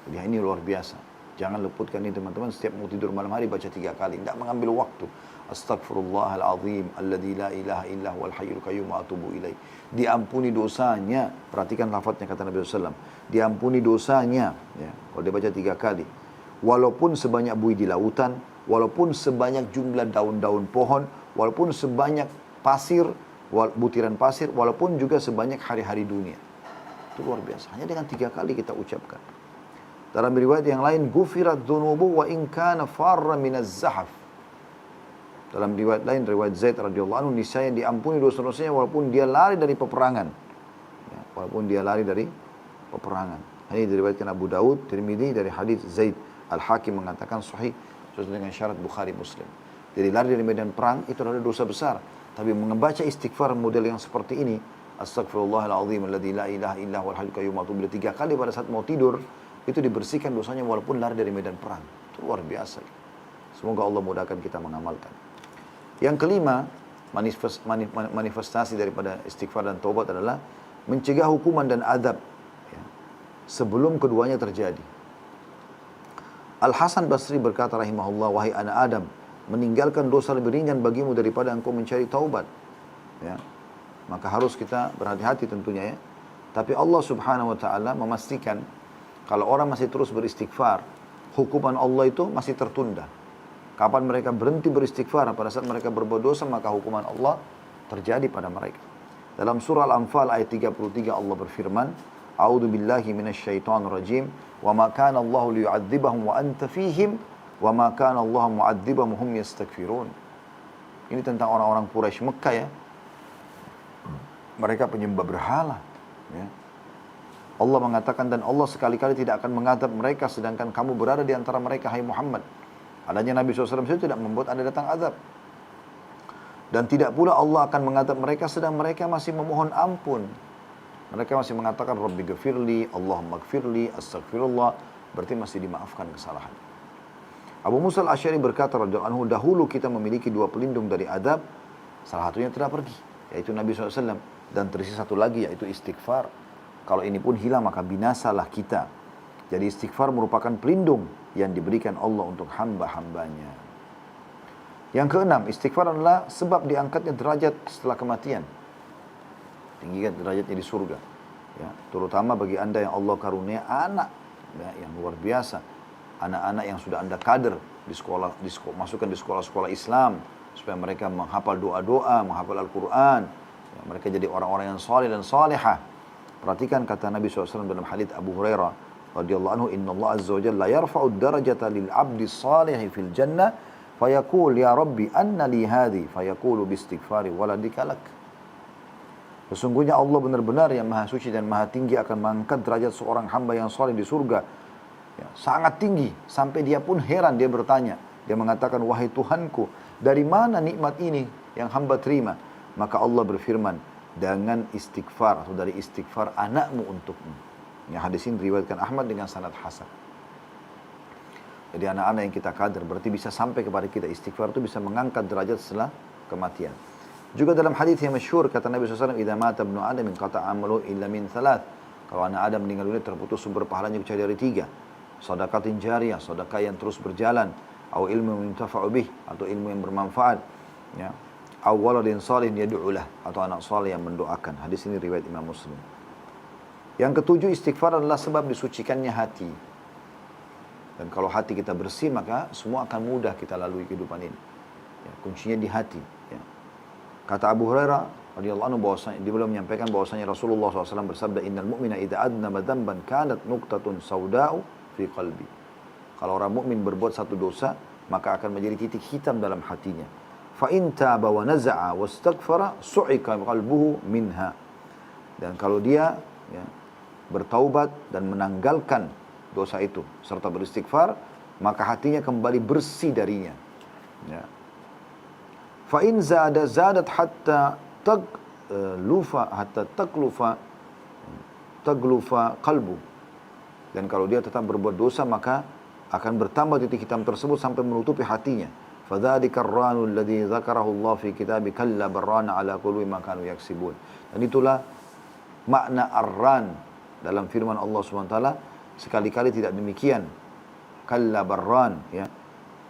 Jadi ini luar biasa. Jangan leputkan ini teman-teman, setiap mau tidur malam hari baca 3 kali, tidak mengambil waktu. Astaghfirullahaladzim, alladzi la ilaha illa huwal hayyul qayyum wa atubu ilaih. Diampuni dosanya, perhatikan lafadznya kata Nabi SAW. Diampuni dosanya, ya, kalau dia baca 3 kali. Walaupun sebanyak buih di lautan, walaupun sebanyak jumlah daun-daun pohon, walaupun sebanyak pasir, butiran pasir, walaupun juga sebanyak hari-hari dunia. Itu luar biasa. Hanya dengan 3 kali kita ucapkan. Dalam riwayat yang lain, gufirat dzunubu wa in kana farra minaz zahaf. Dalam riwayat lain, riwayat Zaid radhiyallahu anhu, niscaya diampuni dosa-dosanya walaupun dia lari dari peperangan. Ya, walaupun dia lari dari peperangan. Ini diriwayatkan Abu Daud, Tirmidzi dari hadis Zaid. Al-Hakim mengatakan sahih sesuai dengan syarat Bukhari Muslim. Jadi lari dari medan perang itu adalah dosa besar. Tapi membaca istighfar model yang seperti ini, Astaghfirullahaladzim alladzi la ilaha illa huwal hayyul qayyum wa atubu ilaih, 3 kali pada saat mau tidur, itu dibersihkan dosanya walaupun lari dari medan perang. Itu luar biasa. Semoga Allah mudahkan kita mengamalkan. Yang kelima, manifestasi daripada istighfar dan taubat adalah mencegah hukuman dan adab, ya, sebelum keduanya terjadi. Al-Hasan Basri berkata rahimahullah, wahai anak Adam, meninggalkan dosa lebih ringan bagimu daripada engkau mencari taubat. Ya. Maka harus kita berhati-hati tentunya, ya. Tapi Allah subhanahu wa ta'ala memastikan kalau orang masih terus beristighfar, hukuman Allah itu masih tertunda. Kapan mereka berhenti beristighfar, pada saat mereka berbuat dosa, maka hukuman Allah terjadi pada mereka. Dalam surah Al-Anfal ayat 33 Allah berfirman, A'udzu billahi minasyaitonir rajim, wa ma kana Allahu liyu'adzibahum wa anta fihim, wa ma kana Allahu mu'adzibahum hum yastaghfirun. Ini tentang orang-orang Quraisy Mekah, ya. Mereka penyembah berhala, ya. Allah mengatakan, dan Allah sekali-kali tidak akan mengadab mereka sedangkan kamu berada di antara mereka, hai Muhammad. Adanya Nabi SAW itu tidak membuat Anda datang azab. Dan tidak pula Allah akan mengadab mereka sedang mereka masih memohon ampun. Mereka masih mengatakan, Rabbi gafirli, Allahumma gfirli, astagfirullah. Berarti masih dimaafkan kesalahan. Abu Musa al-Asy'ari berkata, radhiyallahu anhu, dahulu kita memiliki 2 pelindung dari adab. Salah satunya telah pergi, yaitu Nabi SAW. Dan tersisa satu lagi, yaitu istighfar. Kalau ini pun hilang, maka binasalah kita. Jadi istighfar merupakan pelindung yang diberikan Allah untuk hamba-hambanya. Yang keenam, istighfar adalah sebab diangkatnya derajat setelah kematian. Tinggikan derajatnya di surga. Ya, terutama bagi Anda yang Allah karunia anak, ya, yang luar biasa. Anak-anak yang sudah Anda kader di sekolah, masukkan di sekolah-sekolah Islam. Supaya mereka menghafal doa-doa, menghafal Al-Quran. Ya, mereka jadi orang-orang yang saleh dan salihah. Perhatikan kata Nabi SAW dalam hadits Abu Hurairah radhiyallahu anhu, Inna Allah azza wa jalla yarfa'u darajata lil abdi salihi fil jannah fayaqul ya rabbi anna li hadhi fayaqulu bistighfari waladika lak. Sesungguhnya Allah benar-benar yang maha suci dan maha tinggi akan mengangkat derajat seorang hamba yang saleh di surga, ya, sangat tinggi sampai dia pun heran. Dia bertanya, dia mengatakan, wahai Tuhanku, dari mana nikmat ini yang hamba terima? Maka Allah berfirman, dengan istighfar atau dari istighfar anakmu untukmu. Ya, hadis ini diriwayatkan Ahmad dengan sanad hasan. Jadi anak-anak yang kita kader berarti bisa sampai kepada kita. Istighfar itu bisa mengangkat derajat setelah kematian. Juga dalam hadis yang masyhur kata Nabi SAW, idza mata ibnu adam inqata amalu illa min thalath. Kalau anak Adam meninggal dunia terputus sumber pahalanya kecuali dari 3. Shadaqatin jariyah, sedekah yang terus berjalan, atau ilmu yuntafa'u bih, atau ilmu yang bermanfaat, ya. Aw waladin salihin yad'u lah, atau anak saleh yang mendoakan. Hadis ini riwayat Imam Muslim. Yang ketujuh, istighfar adalah sebab disucikannya hati. Dan kalau hati kita bersih, maka semua akan mudah kita lalui kehidupan ini. Ya, kuncinya di hati. Ya. Kata Abu Hurairah radhiyallahu anhu bahwasanya dia belum menyampaikan bahwasanya Rasulullah SAW bersabda, Innal mu'mina idza adnaba dzamban kanat nuqtatun sauda'u fi qalbi. Kalau orang mukmin berbuat satu dosa, maka akan menjadi titik hitam dalam hatinya. Fa in taba wa naza'a wastaghfara su'ika qalbuhu minha. Dan kalau dia, ya, bertaubat dan menanggalkan dosa itu serta beristighfar, maka hatinya kembali bersih darinya. Ya. Fa in zadat hatta taglufa qalbu. Dan kalau dia tetap berbuat dosa, maka akan bertambah titik hitam tersebut sampai menutupi hatinya. Fadzalika ar-ranu alladhi dzakarahu Allah fi kitabi kalla barrana ala qulubi ma kanu yaksibun. Dan itulah makna ar-ran dalam firman Allah SWT, Sekali-kali tidak demikian. Kalla barran, ya.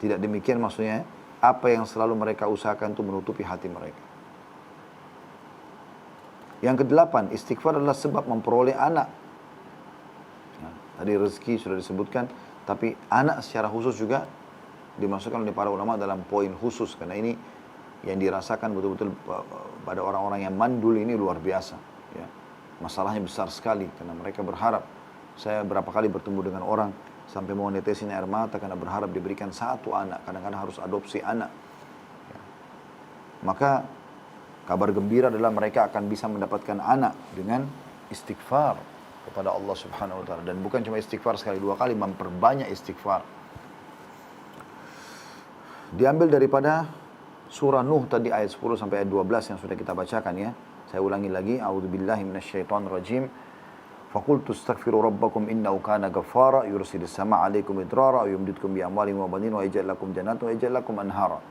Tidak demikian maksudnya, apa yang selalu mereka usahakan itu menutupi hati mereka. Yang kedelapan, istighfar adalah sebab memperoleh anak. Ya, tadi rezeki sudah disebutkan, tapi anak secara khusus juga dimasukkan oleh para ulama dalam poin khusus, karena ini yang dirasakan betul-betul pada orang-orang yang mandul ini luar biasa. Ya. Masalahnya besar sekali, karena mereka berharap. Saya berapa kali bertemu dengan orang sampai mau netesin air mata karena berharap diberikan satu anak, kadang-kadang harus adopsi anak. Ya. Maka kabar gembira adalah mereka akan bisa mendapatkan anak dengan istighfar kepada Allah Subhanahu wa taala, dan bukan cuma istighfar sekali dua kali, memperbanyak istighfar. Diambil daripada surah Nuh tadi ayat 10 sampai ayat 12 yang sudah kita bacakan, ya. Saya ulangi lagi, a'udzubillahi minasyaitonirrajim. Faqultu astaghfiru rabbakum innahu kana ghaffara yursilis sama 'alaikum idrara wa yumditkum bi amwalin wa banin wa yaj'al lakum jannatin wa yaj'al lakum anhara.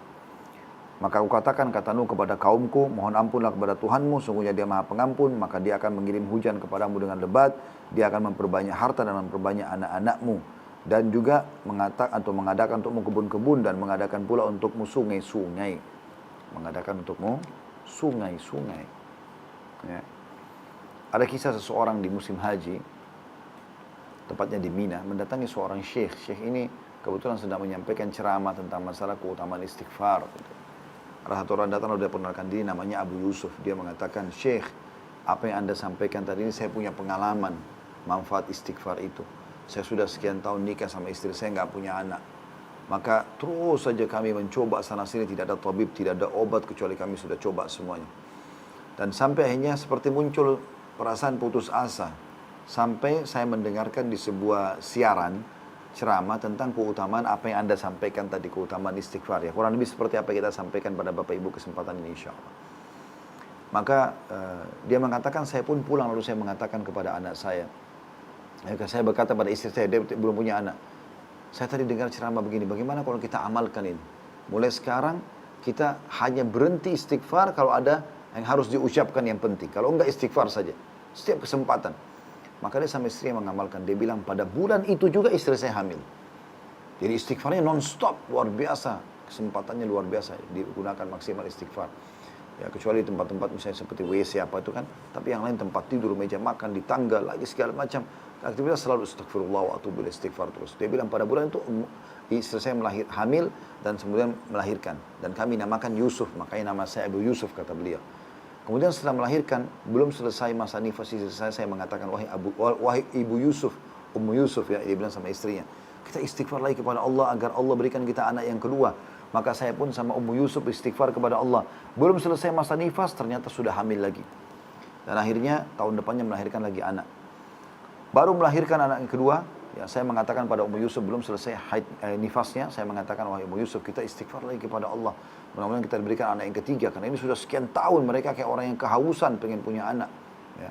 Maka aku katakan, kata Nuh kepada kaumku, mohon ampunlah kepada Tuhanmu, sungguhnya Dia Maha Pengampun, maka Dia akan mengirim hujan kepadamu dengan lebat, Dia akan memperbanyak harta dan memperbanyak anak-anakmu, dan juga mengadakan untukmu kebun-kebun, dan mengadakan pula untukmu sungai-sungai. Mengadakan untukmu sungai-sungai. Ya. Ada kisah seseorang di musim haji, tepatnya di Mina, mendatangi seorang syekh. Syekh ini kebetulan sedang menyampaikan ceramah tentang masalah keutamaan istighfar. Ada satu orang datang, lalu dia perkenalkan diri, namanya Abu Yusuf. Dia mengatakan, Syekh, apa yang Anda sampaikan tadi ini saya punya pengalaman manfaat istighfar itu. Saya sudah sekian tahun nikah sama istri saya, nggak punya anak. Maka terus saja kami mencoba sana sini, tidak ada tabib, tidak ada obat, kecuali kami sudah coba semuanya. Dan sampai akhirnya seperti muncul perasaan putus asa. Sampai saya mendengarkan di sebuah siaran ceramah tentang keutamaan apa yang Anda sampaikan tadi, keutamaan istighfar. Ya, kurang lebih seperti apa kita sampaikan pada Bapak Ibu kesempatan ini, insya Allah. Maka dia mengatakan, saya pun pulang, lalu saya mengatakan kepada anak saya. Saya berkata pada istri saya, dia belum punya anak. Saya tadi dengar ceramah begini, bagaimana kalau kita amalkan ini? Mulai sekarang kita hanya berhenti istighfar kalau ada yang harus diucapkan yang penting. Kalau enggak, istighfar saja. Setiap kesempatan. Maka dia sama istrinya mengamalkan. Dia bilang, pada bulan itu juga istri saya hamil. Jadi istighfarnya non-stop, luar biasa. Kesempatannya luar biasa. Digunakan maksimal istighfar. Ya, kecuali tempat-tempat misalnya seperti WC apa itu kan. Tapi yang lain tempat tidur, meja makan, di tangga, lagi segala macam. Aktivitas selalu astagfirullah wa atubu ilaih, istighfar terus. Dia bilang, pada bulan itu istri saya hamil dan kemudian melahirkan. Dan kami namakan Yusuf, makanya nama saya Abu Yusuf, kata beliau. Kemudian setelah melahirkan, belum selesai masa nifas istri saya mengatakan, wahai Ibu Yusuf, Ummu Yusuf, ya, dia bilang sama istrinya, kita istighfar lagi kepada Allah agar Allah berikan kita anak yang kedua. Maka saya pun sama Ummu Yusuf istighfar kepada Allah. Belum selesai masa nifas, ternyata sudah hamil lagi. Dan akhirnya tahun depannya melahirkan lagi anak. Baru melahirkan anak yang kedua, ya, saya mengatakan pada Ummu Yusuf, belum selesai nifasnya, saya mengatakan, wahai Ummu Yusuf, kita istighfar lagi kepada Allah. Mudah-mudahan kita diberikan anak yang ketiga, karena ini sudah sekian tahun mereka kayak orang yang kehausan pengen punya anak. Ya.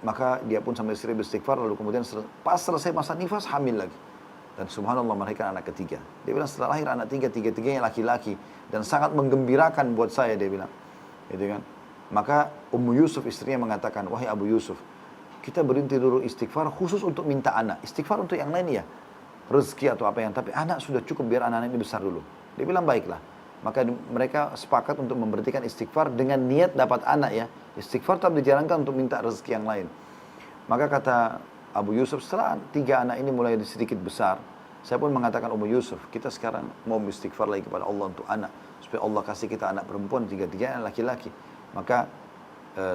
Maka dia pun sama istri beristighfar, lalu kemudian pas selesai masa nifas, hamil lagi. Dan subhanallah melahirkan anak ketiga. Dia bilang setelah lahir anak tiga-tiganya laki-laki. Dan sangat menggembirakan buat saya, dia bilang. Gitu kan. Maka Ummu Yusuf istrinya mengatakan, wahai Abu Yusuf, kita berhenti dulu istighfar khusus untuk minta anak. Istighfar untuk yang lain ya, rezeki atau apa yang, tapi anak sudah cukup biar anak-anak ini besar dulu. Dia bilang baiklah. Maka mereka sepakat untuk memberhentikan istighfar dengan niat dapat anak ya. Istighfar tetap dijalankan untuk minta rezeki yang lain. Maka kata Abu Yusuf, setelah 3 anak ini mulai sedikit besar, saya pun mengatakan, Ummu Yusuf, kita sekarang mau istighfar lagi kepada Allah untuk anak. Supaya Allah kasih kita anak perempuan, 3-3 laki-laki. Maka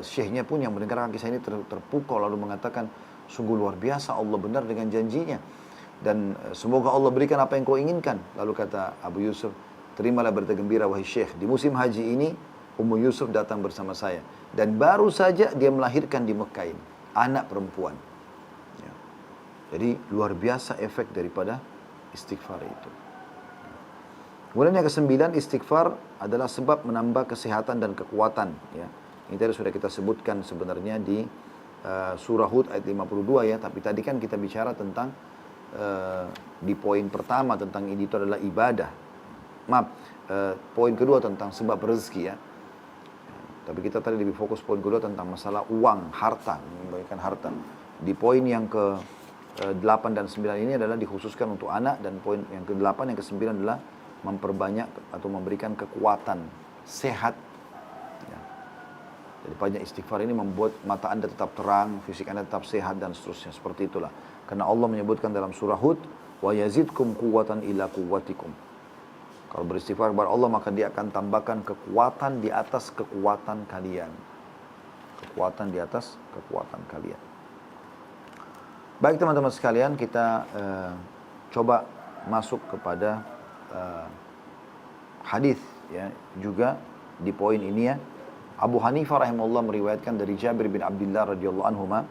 syekhnya pun yang mendengarkan kisah ini terpukau lalu mengatakan, sungguh luar biasa Allah benar dengan janjinya. Dan semoga Allah berikan apa yang kau inginkan. Lalu kata Abu Yusuf, terimalah berita gembira wahai syekh. Di musim haji ini, Ummu Yusuf datang bersama saya. Dan baru saja dia melahirkan di Mekah ini, anak perempuan. Ya. Jadi luar biasa efek daripada istighfar itu. Kemudian yang ke-9, istighfar adalah sebab menambah kesehatan dan kekuatan. Ya. Ini tadi sudah kita sebutkan sebenarnya di surah Hud ayat 52 ya. Tapi tadi kan kita bicara tentang di poin pertama tentang ini itu adalah ibadah. Poin kedua tentang sebab rezeki ya. Tapi kita tadi lebih fokus poin kedua tentang masalah uang, harta, memberikan harta. Di poin yang ke 8 dan 9 ini adalah dikhususkan untuk anak, dan poin yang ke 8 yang ke 9 adalah memperbanyak atau memberikan kekuatan sehat. Ya. Jadi banyak istighfar ini membuat mata anda tetap terang, fisik anda tetap sehat dan seterusnya. Seperti itulah. Karena Allah menyebutkan dalam surah Hud, wa yazidkum quwwatan ila quwwatikum. Kalau beristighfar kepada Allah maka dia akan tambahkan kekuatan di atas kekuatan kalian. Kekuatan di atas kekuatan kalian. Baik teman-teman sekalian, kita coba masuk kepada hadis ya, juga di poin ini ya. Abu Hanifah rahimahullah meriwayatkan dari Jabir bin Abdullah radhiyallahu anhuma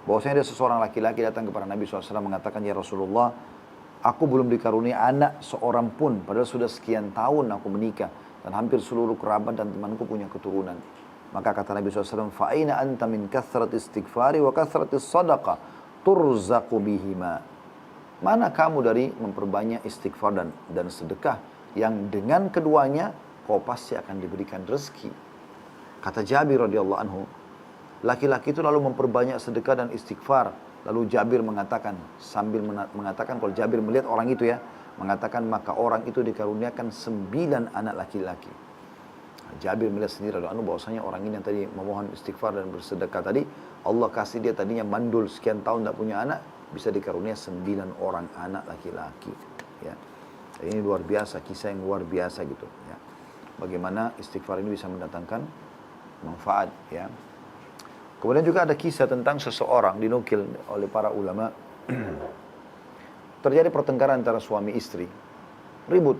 bahwasanya ada seseorang laki-laki datang kepada Nabi SAW mengatakan, ya Rasulullah, aku belum dikaruniai anak seorang pun, padahal sudah sekian tahun aku menikah dan hampir seluruh kerabat dan temanku punya keturunan. Maka kata Nabi SAW, fa'ina anta min kathrati istighfari wa kathrati sadaqah turzaqu bihima. Mana kamu dari memperbanyak istighfar dan sedekah yang dengan keduanya kau pasti akan diberikan rezeki. Kata Jabir radhiyallahu anhu, laki-laki itu lalu memperbanyak sedekah dan istighfar. Lalu Jabir mengatakan, sambil mengatakan, kalau Jabir melihat orang itu ya, mengatakan maka orang itu dikaruniakan 9 anak laki-laki. Jabir melihat sendiri radhiyallahu anhu bahwasanya orang ini yang tadi memohon istighfar dan bersedekah tadi, Allah kasih dia tadinya mandul sekian tahun tidak punya anak, bisa dikarunia 9 orang anak laki-laki. Ya. Ini luar biasa, kisah yang luar biasa gitu. Ya. Bagaimana istighfar ini bisa mendatangkan manfaat. Ya. Kemudian juga ada kisah tentang seseorang dinukil oleh para ulama. Terjadi pertengkaran antara suami istri. Ribut.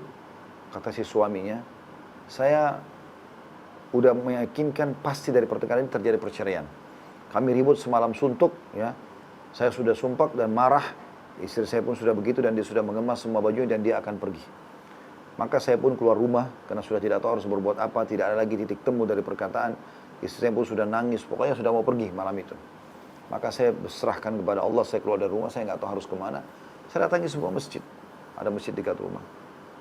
Kata si suaminya, saya udah meyakinkan pasti dari pertengkaran ini terjadi perceraian. Kami ribut semalam suntuk, ya. Saya sudah sumpah dan marah. Istri saya pun sudah begitu dan dia sudah mengemas semua bajunya dan dia akan pergi. Maka saya pun keluar rumah karena sudah tidak tahu harus berbuat apa, tidak ada lagi titik temu dari perkataan. Istri saya pun sudah nangis, pokoknya sudah mau pergi malam itu. Maka saya berserahkan kepada Allah, saya keluar dari rumah, saya nggak tahu harus kemana. Saya datangi sebuah masjid, ada masjid dekat rumah.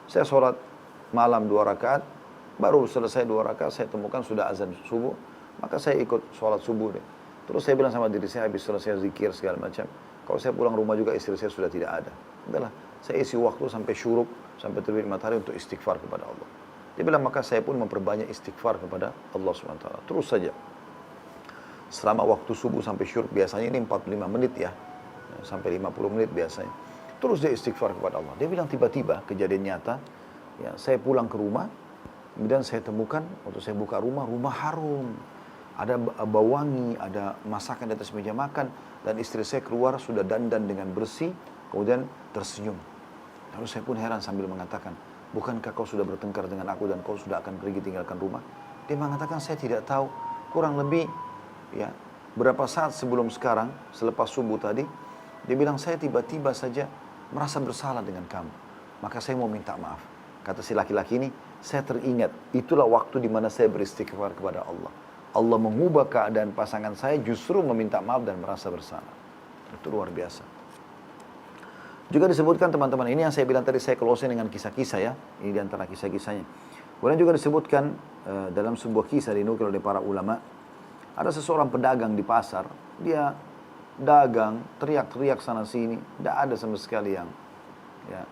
Saya sholat malam 2 rakaat, baru selesai 2 rakaat saya temukan sudah azan subuh, maka saya ikut sholat subuh deh. Terus saya bilang sama diri saya habis selesai zikir segala macam, kalau saya pulang rumah juga istri saya sudah tidak ada. Udahlah, saya isi waktu sampai syuruk, sampai terbit matahari untuk istighfar kepada Allah. Dia bilang maka saya pun memperbanyak istighfar kepada Allah SWT. Terus saja. Selama waktu subuh sampai syuruk, biasanya ini 45 menit ya, sampai 50 menit biasanya. Terus dia istighfar kepada Allah. Dia bilang tiba-tiba kejadian nyata, ya, saya pulang ke rumah, kemudian saya temukan, waktu saya buka rumah, rumah harum. Ada bau wangi, ada masakan di atas meja makan, dan istri saya keluar sudah dandan dengan bersih, kemudian tersenyum. Lalu saya pun heran sambil mengatakan, bukankah kau sudah bertengkar dengan aku dan kau sudah akan pergi tinggalkan rumah? Dia mengatakan saya tidak tahu, kurang lebih ya berapa saat sebelum sekarang, selepas subuh tadi, dia bilang saya tiba-tiba saja merasa bersalah dengan kamu. Maka saya mau minta maaf. Kata si laki-laki ini, saya teringat, itulah waktu di mana saya beristighfar kepada Allah. Allah mengubah keadaan pasangan saya justru meminta maaf dan merasa bersalah. Itu luar biasa. Juga disebutkan teman-teman, ini yang saya bilang tadi, saya closing dengan kisah-kisah ya. Ini diantara kisah-kisahnya. Kemudian juga disebutkan dalam sebuah kisah dinukil oleh para ulama. Ada seseorang pedagang di pasar, dia dagang, teriak-teriak sana sini. Tidak ada sama sekali yang ya,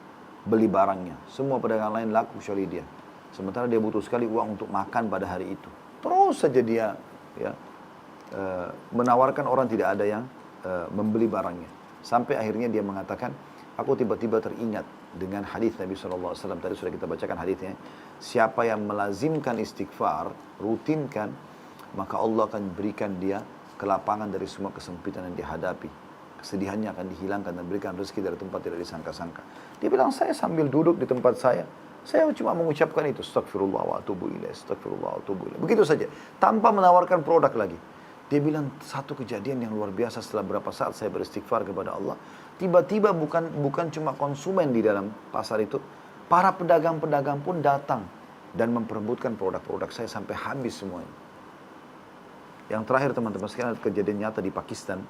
beli barangnya. Semua pedagang lain laku kecuali dia. Sementara dia butuh sekali uang untuk makan pada hari itu. Terus saja dia ya, menawarkan, orang tidak ada yang membeli barangnya. Sampai akhirnya dia mengatakan, aku tiba-tiba teringat dengan hadis Nabi SAW. Tadi sudah kita bacakan hadisnya. Siapa yang melazimkan istighfar, rutinkan, maka Allah akan berikan dia kelapangan dari semua kesempitan yang dihadapi. Kesedihannya akan dihilangkan dan berikan rezeki dari tempat tidak disangka-sangka. Dia bilang, saya sambil duduk di tempat saya cuma mengucapkan itu, astagfirullah wa atubu ilaih, astagfirullah wa atubu ilaih. Begitu saja, tanpa menawarkan produk lagi. Dia bilang, satu kejadian yang luar biasa setelah berapa saat saya beristighfar kepada Allah, tiba-tiba bukan cuma konsumen di dalam pasar itu, para pedagang-pedagang pun datang dan memperebutkan produk-produk saya sampai habis semuanya. Yang terakhir teman-teman sekalian, kejadian nyata di Pakistan.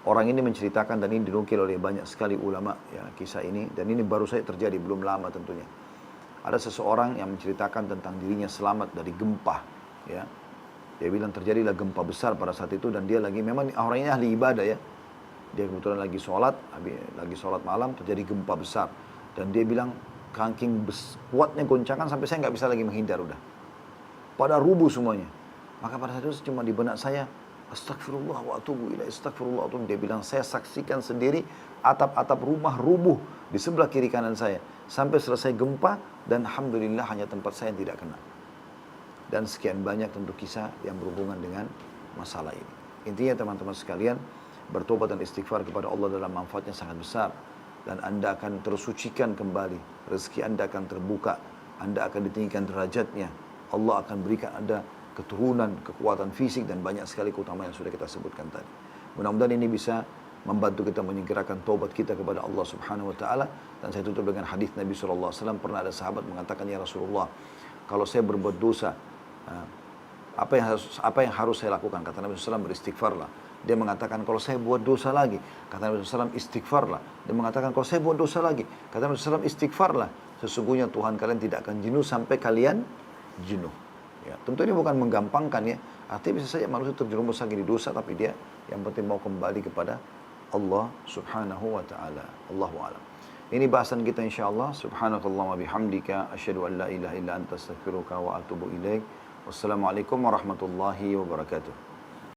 Orang ini menceritakan, dan ini dinukil oleh banyak sekali ulama ya, kisah ini, dan ini baru saja terjadi, belum lama tentunya. Ada seseorang yang menceritakan tentang dirinya selamat dari gempa ya, Dia bilang terjadilah gempa besar pada saat itu dan dia lagi, memang orangnya ahli ibadah ya. Dia kebetulan lagi sholat malam, terjadi gempa besar. Dan dia bilang, kuatnya goncangan sampai saya nggak bisa lagi menghindar udah. Pada rubuh semuanya. Maka pada saat itu cuma di benak saya, astagfirullah wa atubu ilaih, astagfirullah wa atubu. Dia bilang, saya saksikan sendiri atap-atap rumah rubuh di sebelah kiri kanan saya. Sampai selesai gempa dan alhamdulillah hanya tempat saya yang tidak kena. Dan sekian banyak tentu kisah yang berhubungan dengan masalah ini. Intinya teman-teman sekalian, bertobat dan istighfar kepada Allah dalam manfaatnya sangat besar. Dan Anda akan tersucikan kembali. Rezeki Anda akan terbuka. Anda akan ditinggikan derajatnya. Allah akan berikan Anda keturunan, kekuatan fisik dan banyak sekali keutamaan yang sudah kita sebutkan tadi. Mudah-mudahan ini bisa membantu kita menyegerakan taubat kita kepada Allah Subhanahu wa taala. Dan saya tutup dengan hadis Nabi sallallahu alaihi wasallam. Pernah ada sahabat mengatakan, ya Rasulullah, kalau saya berbuat dosa, apa yang harus saya lakukan? Kata Nabi SAW, beristighfarlah. Dia mengatakan, kalau saya buat dosa lagi, kata Nabi SAW, istighfarlah. Dia mengatakan, kalau saya buat dosa lagi, kata Nabi SAW, istighfarlah. Sesungguhnya Tuhan kalian tidak akan jenuh sampai kalian jenuh. Ya, tentu ini bukan menggampangkan ya. Artinya bisa saja manusia terjerumus lagi di dosa, tapi dia yang penting mau kembali kepada Allah Subhanahu wa ta'ala. Allahu a'lam. Ini bahasan kita insyaAllah. Subhanakallah wa bihamdika. Asyhadu an la ilaha illa anta astaghfiruka wa atubu ilaik. Wassalamualaikum warahmatullahi wabarakatuh.